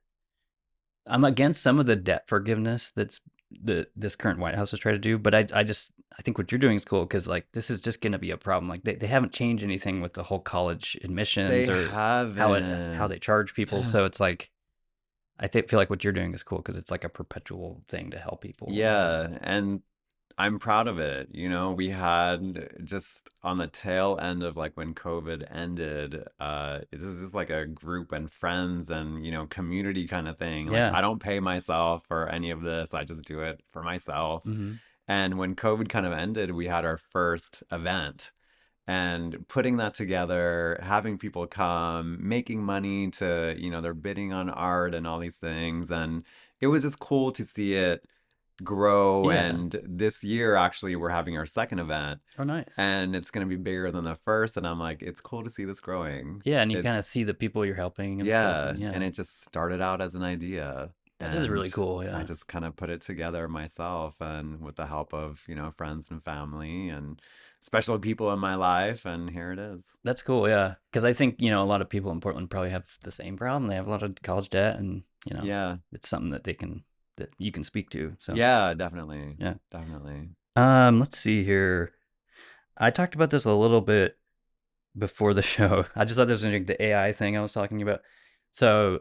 some of the debt forgiveness that's this current White House is trying to do. But I think what you're doing is cool because like this is just going to be a problem. Like they haven't changed anything with the whole college admissions They or how haven't. they charge people. So it's like, feel like what you're doing is cool because it's like a perpetual thing to help people. Yeah, and I'm proud of it. We had just on the tail end of like when COVID ended, this is just like a group and friends and, community kind of thing. Like Yeah. I don't pay myself for any of this. I just do it for myself. Hmm. And when COVID kind of ended, we had our first event. And putting that together, having people come, making money to, they're bidding on art and all these things. And it was just cool to see it grow. Yeah. And this year, actually, we're having our second event, Oh, nice. and it's going to be bigger than the first. And I'm like, it's cool to see this growing. Yeah, and you kind of It's, see the people you're helping and stuff, yeah. and yeah, And it just started out as an idea. that is really And cool. I Yeah, just kind of put it together myself and with the help of, friends and family and special people in my life. And here it is. that's cool. Yeah, because I think a lot of people in Portland probably have the same problem. They have a lot of college debt, and Yeah. it's something that you can speak to. So Yeah, definitely. yeah. Definitely. Let's see here. I talked about this a little bit before the show. I just thought this was interesting, the AI thing I was talking about. So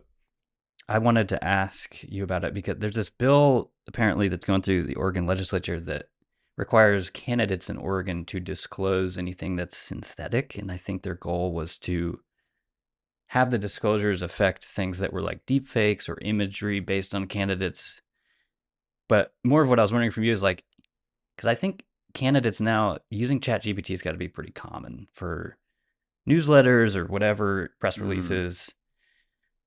I wanted to ask you about it because there's this bill apparently that's going through the Oregon legislature that requires candidates in Oregon to disclose anything that's synthetic. And I think their goal was to have the disclosures affect things that were like deep fakes or imagery based on candidates. But more of what I was wondering from you is like, because I think candidates now using ChatGPT has got to be pretty common for newsletters or whatever, press Mm. releases.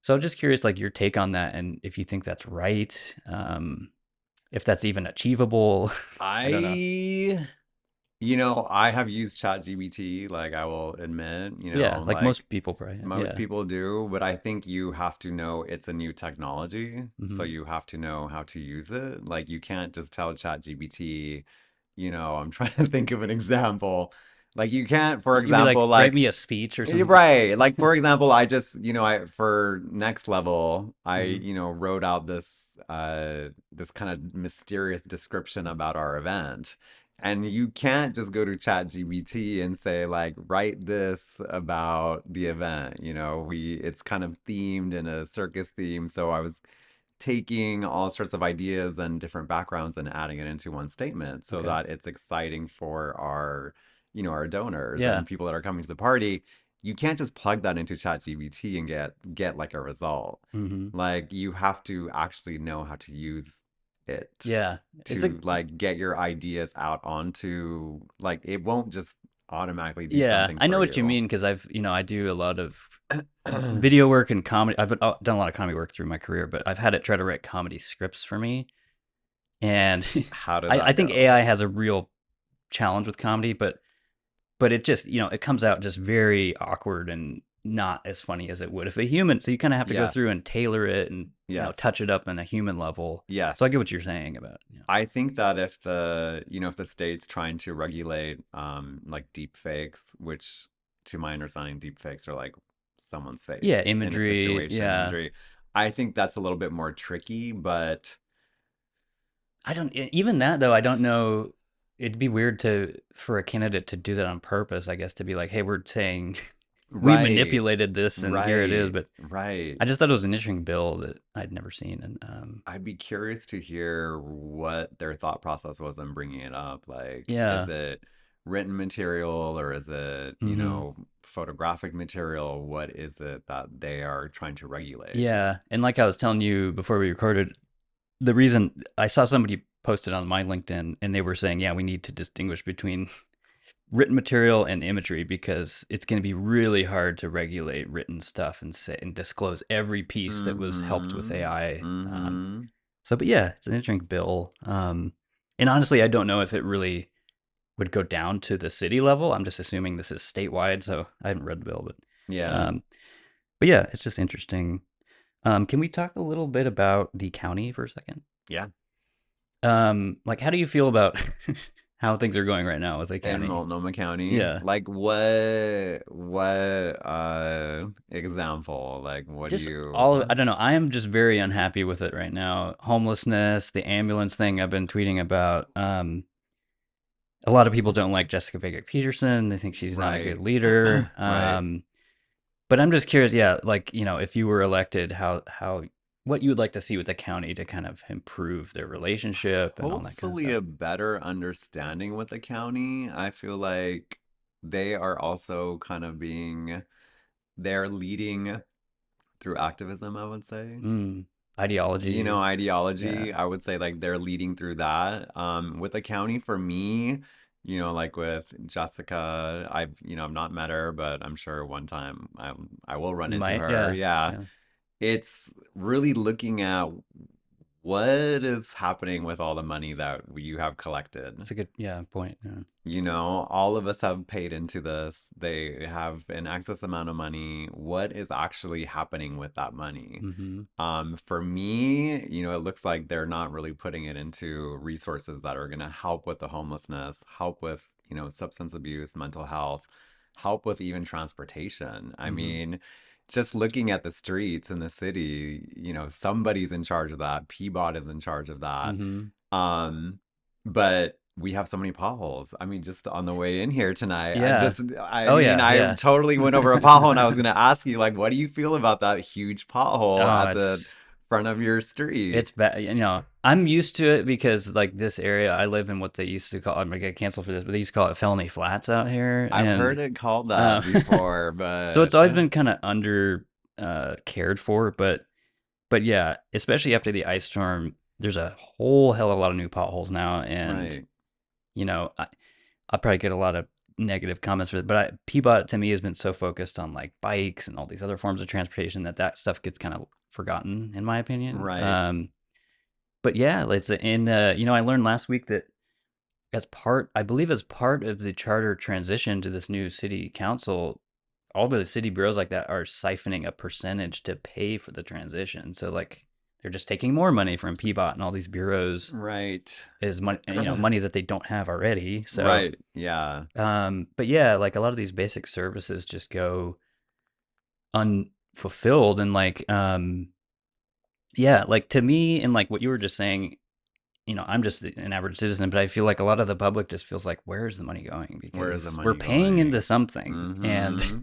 So I'm just curious, like your take on that, and if you think that's right, if that's even achievable. I don't know. I I have used ChatGPT, like I will admit, Yeah, like like most people probably. most Yeah. people do, but I think you have to know it's a new technology, so Hmm. you have to know how to use it. Like you can't just tell ChatGPT, I'm trying to think of an example. Like you can't, for You'd be like, example, write like me a speech or something. right. Like for example, I just, I for next level, I, Hmm. wrote out this kind of mysterious description about our event. And you can't just go to ChatGPT and say like write this about the event. It's kind of themed in a circus theme. So I was taking all sorts of ideas and different backgrounds and adding it into one statement so Okay. that it's exciting for our donors Yeah. and people that are coming to the party. You can't just plug that into ChatGPT and get like a result. Hmm. Like you have to actually know how to use it Yeah. It's a to like get your ideas out onto, like it won't just automatically do Yeah. something I know for what you you. mean because I do a lot of video work and comedy. I've done a lot of comedy work through my career, but I've had it try to write comedy scripts for me, and How did I that think go? AI has a real challenge with comedy, but it just it comes out just very awkward and not as funny as it would if a human. So you kind of have to go Yes. through and tailor it and Yes. touch it up on a human level. So I Yes. get what you're saying about I think that if the state's trying to regulate like deep fakes, which to my understanding deep fakes are like someone's yeah, face in a imagery. situation, Yeah, imagery. I think that's a little bit more tricky, but I don't even that though. I don't know. It'd be weird to for a candidate to do that on purpose. I guess to be like, hey, we're saying we right. manipulated this and here it is. Right. But Right. I just thought it was an interesting bill that I'd never seen. And I'd be curious to hear what their thought process was in bringing it up. Like, is yeah, it written material or is it, Hmm. photographic material? What is it that they are trying to regulate? Yeah, and like I was telling you before we recorded, the reason I saw somebody posted on my LinkedIn and they were saying, yeah, we need to distinguish between written material and imagery because it's going to be really hard to regulate written stuff and say and disclose every piece that was helped with Mm-hmm. AI. Mm-hmm. So, but yeah, it's an interesting bill. And honestly, I don't know if it really would go down to the city level. I'm just assuming this is statewide, so I haven't read the bill, Yeah. um, but yeah, it's just interesting. Can we talk a little bit about the county for a second? Yeah. Like, how do you feel about how things are going right now with the In county? Multnomah County. Yeah, Like what example? Like what do just all of, you I don't know. I am just very unhappy with it right now. Homelessness, the ambulance thing I've been tweeting about. A lot of people don't like Jessica Baker Peterson. They think she's not a good right. leader. Right. But I'm just curious, yeah, like, if you were elected, how what you would like to see with the county to kind of improve their relationship and all that kind of Hopefully stuff. a better understanding with the county. I feel like they are also kind of they're leading through activism, I would say. Mm, ideology. Yeah. Ideology, I would say like they're leading through that. With the county for me, like with Jessica, I've not met her, but I'm sure one time I will run You into might, her. yeah. Yeah. Yeah. It's really looking at what is happening with all the money that you have collected. That's a good, yeah, point. Yeah. All of us have paid into this. They have an excess amount of money. What is actually happening with that money? Mm-hmm. For me, it looks like they're not really putting it into resources that are going to help with the homelessness, help with, substance abuse, mental health, help with even transportation. I Mm-hmm. mean, just looking at the streets in the city, somebody's in charge of that. Peabody is in charge of that. Mm-hmm. Um, but we have so many potholes. I mean, just on the way in here tonight, Yeah. I Oh mean, yeah, I yeah. totally went over a pothole and I was going to ask you, like, what do you feel about that huge pothole Oh, at the front of your street? it's bad. I'm used to it because like this area I live in, what they used to call, I'm gonna get canceled for this, but they used to call it felony flats out here, I've and heard it called that um, before, so but it's always been kind of under cared for, but yeah, especially after the ice storm, there's a whole hell of a lot of new potholes now, and right, you know, I, I'll probably get a lot of negative comments for it, but Peabody to me has been so focused on like bikes and all these other forms of transportation that stuff gets kind of forgotten, in my opinion. right, But yeah, it's in. I learned last week that I believe as part of the charter transition to this new city council, all the city bureaus like that are siphoning a percentage to pay for the transition. So like they're just taking more money from Peabody and all these bureaus right, is money, money that they don't have already. So, right, yeah. but yeah, like a lot of these basic services just go unfulfilled, and like, yeah, like to me, and like what you were just saying, I'm just an average citizen, but I feel like a lot of the public just feels like, where's the money going? Where is the Because we're money paying into going? something, and Mm-hmm.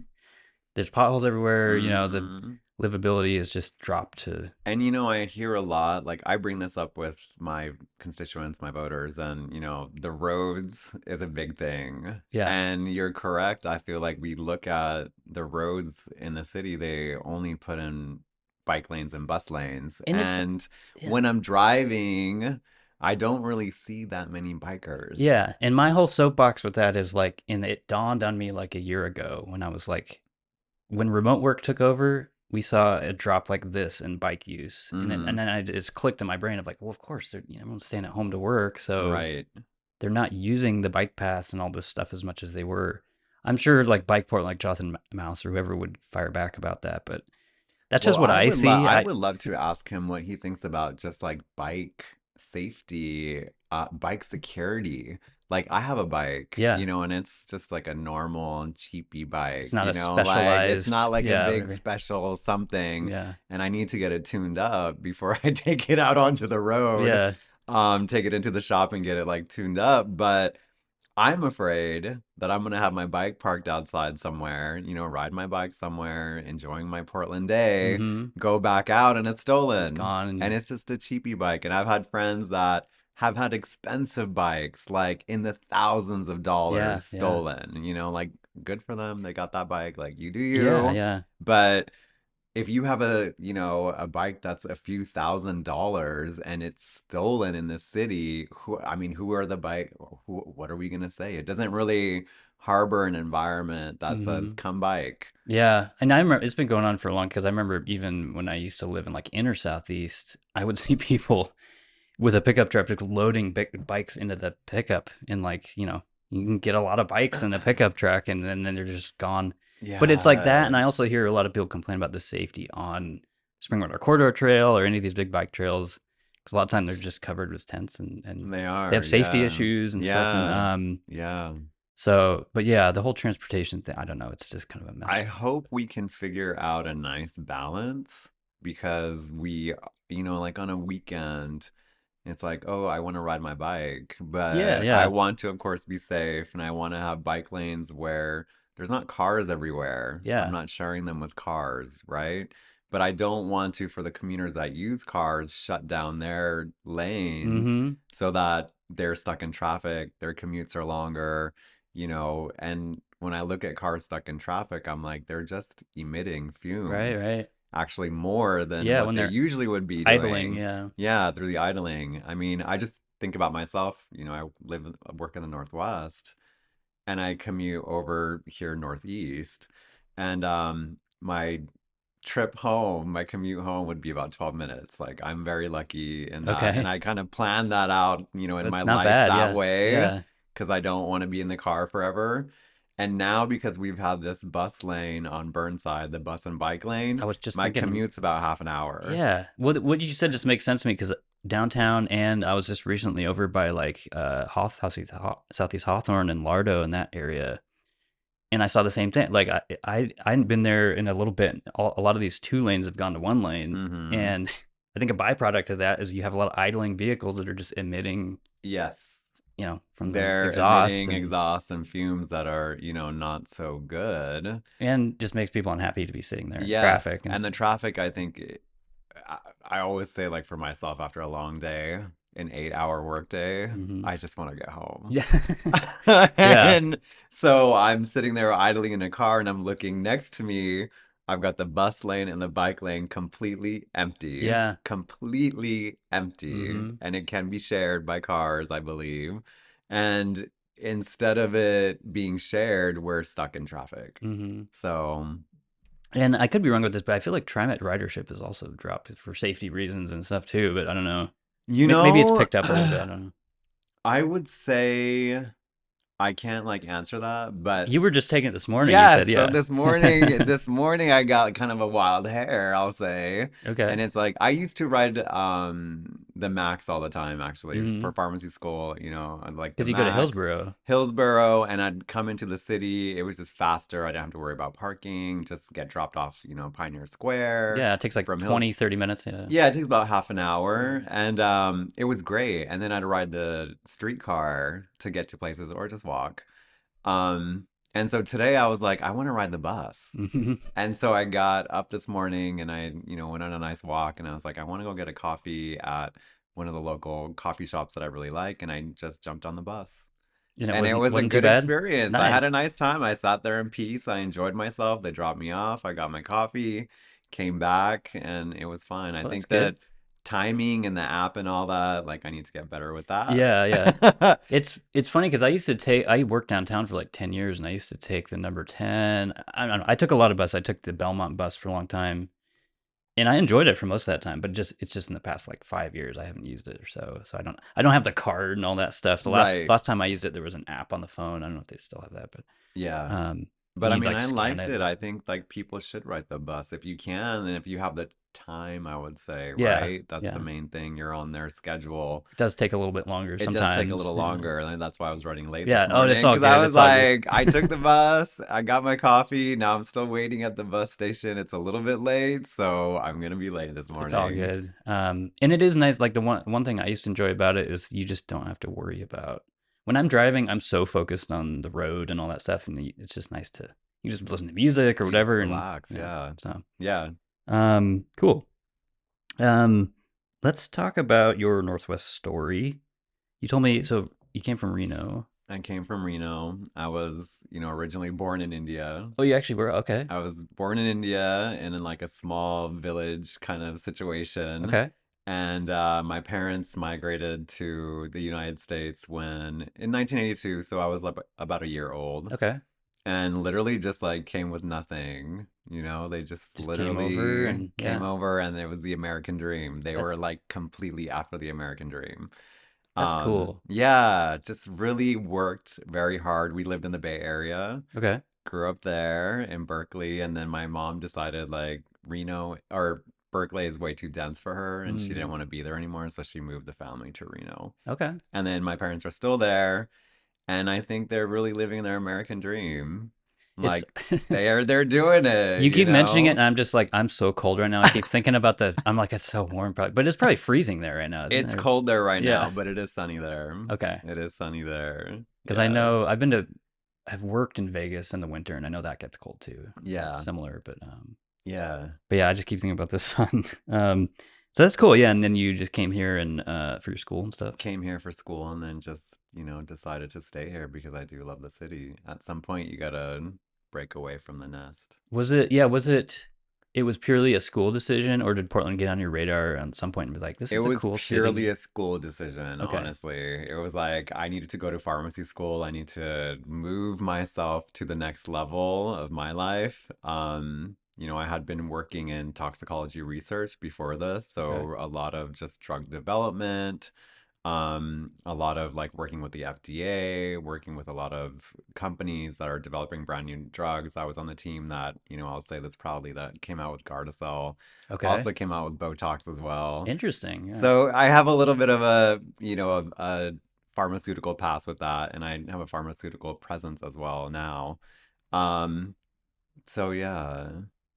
there's potholes everywhere. The Mm-hmm. livability is just dropped to, And I hear a lot, like I bring this up with my constituents, my voters, and the roads is a big thing. yeah, And you're correct. I feel like we look at the roads in the city, they only put in bike lanes and bus lanes. and it's, And yeah, when I'm driving, I don't really see that many bikers. yeah. And my whole soapbox with that is like, and it dawned on me like a year ago when I was like, when remote work took over, we saw a drop like this in bike use, Mm-hmm. and then I just clicked in my brain of like, well, of course, everyone's staying at home to work, so Right. they're not using the bike paths and all this stuff as much as they were. I'm sure like Bikeport, like Jonathan Mouse or whoever would fire back about that, but that's Well, just what I see. I would love to ask him what he thinks about just like bike safety, bike security. Like I have a bike, Yeah, and it's just like a normal cheapy it's bike, not a like it's specialized, not like a yeah, big whatever. special something, Yeah, and I need to get it tuned up before I take it out onto the road, yeah. take it into the shop and get it like tuned up. But I'm afraid that I'm gonna have my bike parked outside somewhere, ride my bike somewhere, enjoying my Portland day, Mm-hmm. go back out and it's It's stolen. gone, And and it's just a cheapy bike. And I've had friends that have had expensive bikes, like in the thousands of Yeah, dollars yeah. stolen. Like good for them. They got that bike. Like you do Yeah, you. yeah. But if you have a bike that's a few $1,000s and it's stolen in the city, who are the bike? What are we gonna say? It doesn't really harbor an environment that says Hmm. come bike. Yeah, and I remember it's been going on for long because I remember even when I used to live in like inner southeast, I would see people with a pickup truck just loading bikes into the pickup, and like you can get a lot of bikes in a pickup truck, and then they're just gone. But it's like that, and Yeah, I also hear a lot of people complain about the safety on Springwater Corridor Trail or any of these big bike trails because a lot of time they're just covered with tents and they they are. have safety Yeah, issues and stuff, and yeah, yeah. so but yeah, the whole transportation thing, I don't know, it's just kind of a mess I right now. hope we can figure out a nice balance because like on a weekend, it's like, oh, I want to ride my bike, Yeah, but I yeah, want to, of course, be safe and I want to have bike lanes where there's not cars everywhere. I'm yeah. not sharing them with cars, right? But I don't want to, for the commuters that use cars, shut down their lanes Mm-hmm. so that they're stuck in traffic, their commutes are longer, and when I look at cars stuck in traffic, I'm like, they're just emitting Right, fumes, right. actually more than Yeah, what when they they're usually would be idling, doing. yeah. Yeah, through the idling. I mean, I just think about myself. Work in the Northwest, and I commute over here northeast, and my commute home would be about 12 minutes. Like I'm very lucky in that, and Okay. I kind of planned that out, in my That's not life bad. that Yeah. way, Yeah. because I don't want to be in the car forever. And now because we've had this bus lane on Burnside, the bus and bike I lane, was just my thinking, commute's about half an hour. yeah. What you said just makes sense to me because downtown, and I was just recently over by like Southeast Hawthorne and Lardo in that area, and I saw the same thing. Like I hadn't been there in a little bit. A lot of these two lanes have gone to one lane, Mm-hmm. and I think a byproduct of that is you have a lot of idling vehicles that are just emitting, Yes. from the They're exhaust emitting and exhaust and fumes that are, not so good. just makes people unhappy to be sitting there in Yes. traffic and And the stuff. traffic, I think, I always say, like, for myself, after a long day, an 8-hour workday, Hmm. I just want to get home. Yeah. Yeah. And so I'm sitting there idling in a car and I'm looking next to me. I've got the bus lane and the bike lane completely empty, Yeah. completely empty. Hmm. And it can be shared by cars, I believe. And instead of it being shared, we're stuck in traffic. Hmm. So, And I could be wrong with this, but I feel like TriMet ridership has also dropped for safety reasons and stuff too. But I don't know. you Maybe it's know, picked up a little bit. I don't know. I would say I can't like answer that, but You were just taking it this morning. You said, yes, so yeah. this morning I got kind of a wild hair, I'll say. Okay. And it's like I used to ride the Max all the time actually Hmm. for pharmacy school, and like the Because you go to Max, Hillsboro. Hillsboro, and I'd come into the city. It was just faster. I didn't have to worry about parking, just get dropped off, Pioneer Square Yeah, it takes like from Hills. 20, 30 minutes. Yeah. Yeah, it takes about half an hour, and it was great. And then I'd ride the streetcar to get to places or just walk. Um, and so today I was like, I want to ride the bus. Hmm. And so I got up this morning and I, went on a nice walk and I was like, I want to go get a coffee at one of the local coffee shops that I really like. And I just jumped on the bus. And it And it wasn't was a wasn't too good bad. experience. I had a Nice. nice time. I sat there in peace. I enjoyed myself. They dropped me off. I got my coffee, came back, and it was fine. I Well, that's think good. that timing and the app and all that, like I need to get better with that. Yeah, yeah. It's funny because I worked downtown for like 10 years, and I used to take the number 10. I don't know. I took a lot of bus. I took the Belmont bus for a long time, and I enjoyed it for most of that time. But it's just in the past like 5 years I haven't used it or so. So I don't have the card and all that stuff. The last Right. last time I used it, there was an app on the phone. I don't know if they still have that, but Yeah. um, But and I you'd mean, like I scan liked it. it. I think like people should ride the bus if you can and if you have the time, I would say, Yeah, right? That's the yeah. main thing. You're on their schedule. It does take a little bit longer It does take a sometimes. little Yeah, longer, and that's why I was running late this yeah. Oh, it's morning all because I good. was It's all good. like, I took the bus, I got my coffee, now I'm still waiting at the bus station. It's a little bit late, so I'm gonna be late this It's all morning. good. And it is nice. Like the one thing I used to enjoy about it is you just don't have to worry about when I'm driving. I'm so focused on the road and all that stuff, and it's just nice to you just listen to music or You just whatever, and relax, yeah. yeah. So Yeah. cool. Um, let's talk about your Northwest story. You told me so you came from Reno. I came from Reno. I was, originally born in India. Oh, you actually were okay. I was born in India and in like a small village kind of situation. Okay. And my parents migrated to the United States when in 1982, so I was like about a year old. Okay. And literally just like came with nothing. They just Just came over literally and came yeah. over and it was the American dream. They That's were like completely after the American dream. that's cool. Yeah, just really worked very hard. We lived in the Bay Area, Okay. grew up there in Berkeley, and then my mom decided like Reno or Berkeley is way too dense for her and she didn't Mm, want to be there anymore, so she moved the family to Reno. okay. And then my parents are still there, and I think they're really living their American dream. It's Like they're doing it, you you keep mentioning it know? and I'm just like I'm so cold right now. I keep thinking about I'm like it's so warm probably. But it's probably freezing there right now, isn't It's it? cold there right Yeah. now, but it is sunny there. Okay. It is sunny there. Because I Yeah. know I've worked in Vegas in the winter and I know that gets cold too. It's Yeah. similar, Yeah. but yeah, I just keep thinking about the sun. So that's cool. Yeah, and then you just came here and for your school and stuff. Came here for school and then just, decided to stay here because I do love the city. At some point, you gotta break away from the nest. Was it? Yeah, was it? It was purely a school decision, or did Portland get on your radar at some point and be like, "This It is a was cool purely city"? a school decision, Okay, honestly. It was like I needed to go to pharmacy school. I need to move myself to the next level of my life. I had been working in toxicology research before this, okay, so a lot of just drug development, a lot of like working with the FDA, working with a lot of companies that are developing brand new drugs. I was on the team that, I'll say that's proudly that came out with Gardasil, okay. also came out with Botox as well. Interesting. Yeah. So I have a little bit of a pharmaceutical past with that, and I have a pharmaceutical presence as well now. Um, so yeah,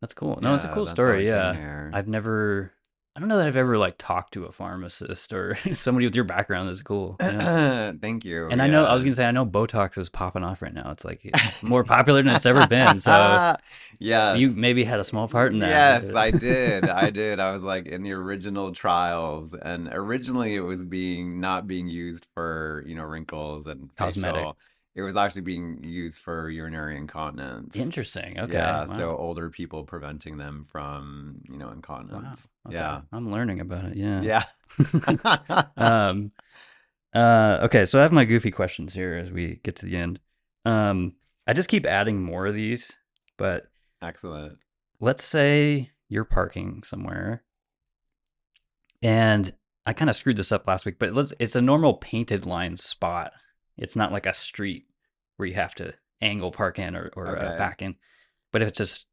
That's cool. No, it's a yeah, cool that's how I story. came Yeah. here. I've never, I don't know that I've ever like talked to a pharmacist or somebody with your background. That's cool. Yeah. Thank you. And I was Yeah. gonna say, I know Botox is popping off right now. It's like more popular than it's ever been. So you Yes. maybe had a small part in that. Yes, I did. I did. I was like in the original trials, and originally it was being not being used for, wrinkles and Cosmetic. facial. It was actually being used for urinary incontinence. Interesting. Okay. Yeah, Wow. so older people preventing them from, Wow. incontinence. Okay. Yeah. I'm learning about it. Yeah. Yeah. um, okay. So I have my goofy questions here as we get to the end. I just keep adding more of these, but Excellent. let's say you're parking somewhere and I kind of screwed this up last week, but it's a normal painted line spot. It's not like a street where you have to angle park in or Okay. back in. But if it's just,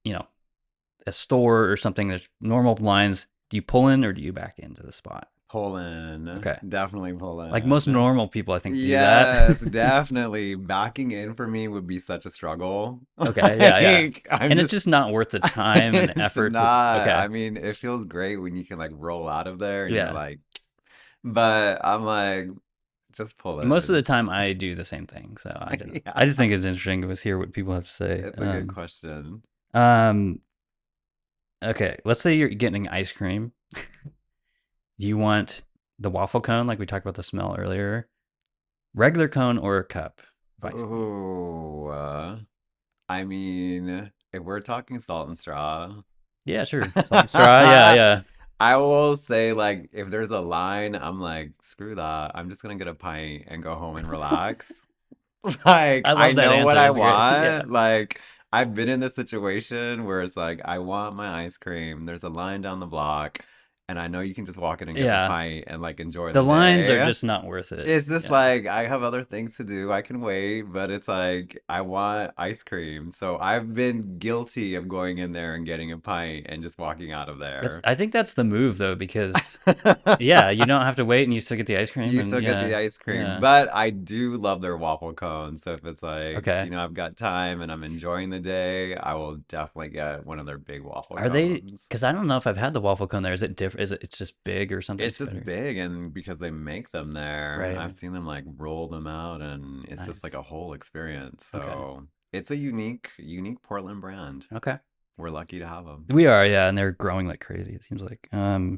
a store or something, there's normal lines. Do you pull in or do you back into the spot? Pull in. Okay. Definitely pull Like most in. normal people, I think, do that. Yes, definitely. Backing in for me would be such a struggle. Okay. Yeah. Yeah. Like, I'm And it's just, just not worth the time and it's effort to. not. Okay. I mean, it feels great when you can like roll out of there and you're Yeah. like, but I'm like, just pull Most of the in. time, I do the same thing. So I don't. I just Yeah, think it's interesting to hear what people have to say. it's a good question. Um. Okay. Let's say you're getting ice cream. Do you want the waffle cone, like we talked about the smell earlier, regular cone, or a cup of ice cream? Oh, I mean, if we're talking salt and straw, Yeah, sure. Salt and straw. Yeah, yeah. I will say, like, if there's a line, I'm like, screw that. I'm just gonna get a pint and go home and relax. Like, I I love that know what answer. I That's great. Yeah. want. Like, I've been in this situation where it's like, I want my ice cream. There's a line down the block, and I know you can just walk in and get the Yeah. pint and like enjoy The the lines are day. just not worth it. It's just Yeah. like I have other things to do. I can wait, but it's like I want ice cream. So I've been guilty of going in there and getting a pint and just walking out of there. I think that's the move though, because yeah, you don't have to wait and you still get the ice cream You and still get the yeah. ice cream, Yeah. but I do love their waffle cones. So if it's like, Okay. I've got time and I'm enjoying the day, I will definitely get one of their big waffle Are they? cones. Because I don't know if I've had the waffle cone there. Is it different? Is it? It's just big or something? It's It's just better. big, and because they make them there, Right. I've seen them like roll them out, and it's just like Nice. a whole experience. Okay. So it's a unique Portland brand. Okay. We're lucky to have them. We are, yeah, and they're growing like crazy. It seems like. All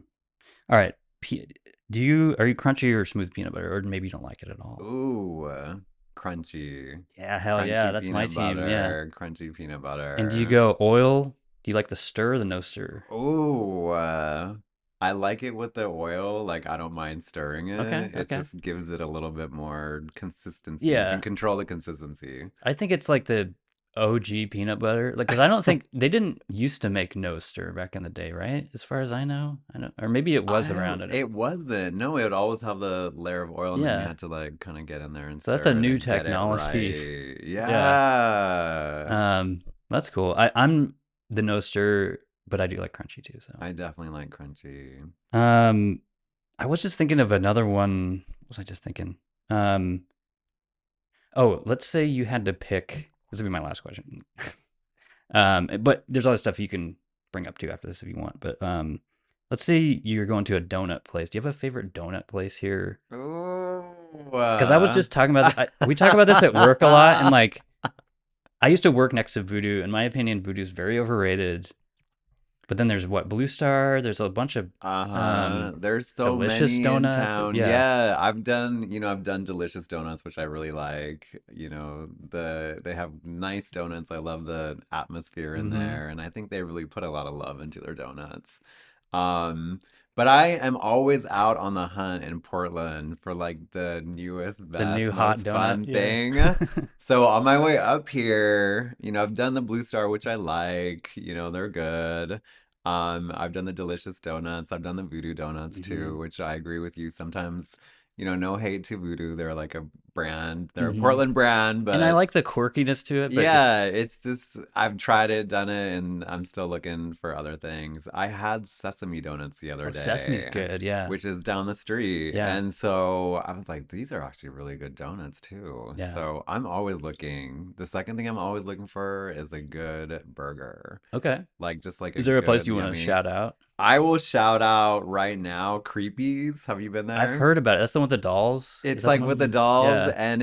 right. are you crunchy or smooth peanut butter, or maybe you don't like it at all? Ooh, crunchy. Yeah, hell yeah, Crunchy that's my peanut team. Yeah. butter. Crunchy peanut And do you butter. go oil? Do you like the stir or the no stir? Ooh, I like it with the oil. Like, I don't mind stirring Okay, it. It okay. just gives it a little bit more consistency. You can Yeah. control the consistency. I think it's like the OG peanut butter. Like, cause I don't think they didn't used to make no stir back in the day, right? As far as I know, I don't, or maybe it was around. I don't. It wasn't. No, it would always have the layer of oil, and then you Yeah. had to like kind of get in there and So that's a stir it new and get it technology. right. Yeah. Yeah. That's cool. I'm the no stir, but I do like crunchy too. So, I definitely like crunchy. um, I was just thinking of another one. What was I just thinking? Um, oh, let's say you had to pick. This would be my last question. But there's other stuff you can bring up too after this if you want. But let's say you're going to a donut place. Do you have a favorite donut place here? Ooh. Because I was just talking about we talk about this at work a lot, and like I used to work next to Voodoo. In my opinion, Voodoo is very overrated. But then there's what Blue Star. There's a bunch of Uh-huh. There's so delicious many in donuts. town. Yeah. Yeah, I've done delicious donuts, which I really like. They have nice donuts. I love the atmosphere in Mm-hmm. there, and I think they really put a lot of love into their donuts. Um, but I am always out on the hunt in Portland for like the newest, The new best, hot most donut. fun Yeah. thing. So on my way up here, I've done the Blue Star, which I like. They're good. I've done the delicious donuts. I've done the voodoo donuts Mm-hmm. too, which I agree with you. Sometimes, no hate to voodoo. They're like a brand. They're a Mm-hmm. Portland brand, And I but like the quirkiness to it, but yeah, it's just I've tried it, done it, and I'm still looking for other things. I had sesame donuts the other oh, sesame's day, good. Yeah. which is down the street. Yeah. And so I was like, these are actually really good donuts too. Yeah. So I'm always looking. The second thing I'm always looking for is a good burger. Okay. Like just like a Is there a place good you want to yummy. shout out? I will shout out right now, Creepies. Have you been I've there? heard about it. That's the one with the dolls. Is It's that the like one with with the the? dolls, Yeah. and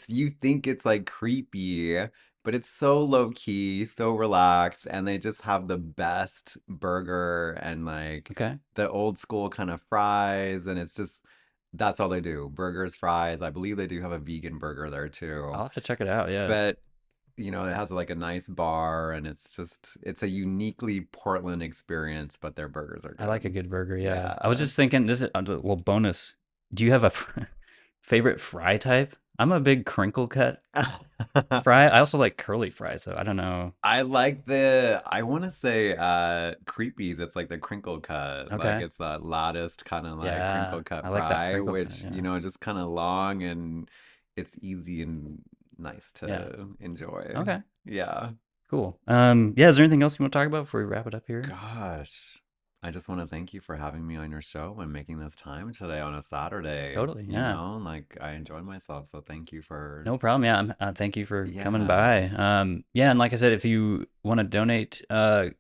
you think it's like creepy, but it's so low key, so relaxed, and they just have the best burger and like Okay. the old school kind of fries, and it's just that's all they do. Burgers, fries. I believe they do have a vegan burger there too. I'll have to check it out. Yeah. But it has like a nice bar, and it's a uniquely Portland experience, but their burgers are I like a good. good burger. Yeah. I was Yeah. just thinking. This is well bonus. Do you have a favorite fry type? I'm a big crinkle cut fry. I also like curly fries though. I don't know. I want to say creepies. It's like the crinkle cut. Like Okay. it's that latticed kind of like Yeah. crinkle cut I like that fry, crinkle cut. which, Yeah. just kind of long and it's easy and nice Yeah. to enjoy. Okay. Yeah. Cool. Yeah. Is there anything else you want to talk about before we wrap it up here? Gosh. I just want to thank you for having me on your show and making this time today on a Saturday. Totally. Yeah. Like I enjoyed myself, so thank you for No problem. Yeah. Thank you for coming yeah. by. Yeah. And like I said, if you want to donate,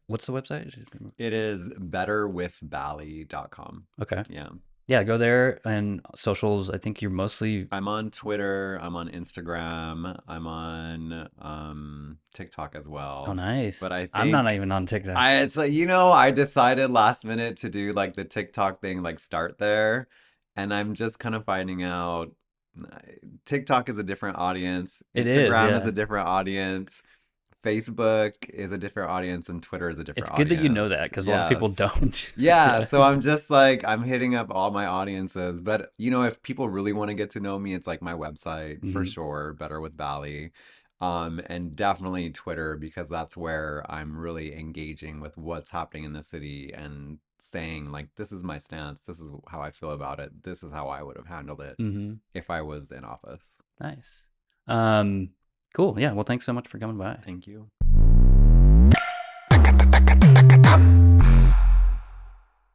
what's the website? It is betterwithbally.com. Okay. Yeah. Yeah. Go there and socials. I think you're mostly. I'm on Twitter, I'm on Instagram, I'm on TikTok as Oh, well. But nice. I I'm not think even on TikTok. it's like, I decided last minute to do like the TikTok thing, like start there. And I'm just kind of finding out uh, TikTok is a different audience, It is. Instagram is Yeah. a different audience, Facebook is a different audience, and Twitter is a It's different good that you know that audience. because a lot of people Yes. don't. Yeah, Yeah. so I'm just like I'm hitting up all my audiences, but if people really want to get to know me, it's like my website for Hmm. sure, Better with Bally. And definitely Twitter because that's where I'm really engaging with what's happening in the city and saying like this is my stance, this is how I feel about it, this is how I would have handled it Hmm. if I was in office. Nice. Um, cool. Yeah. Well, thanks so much for coming by. Thank you.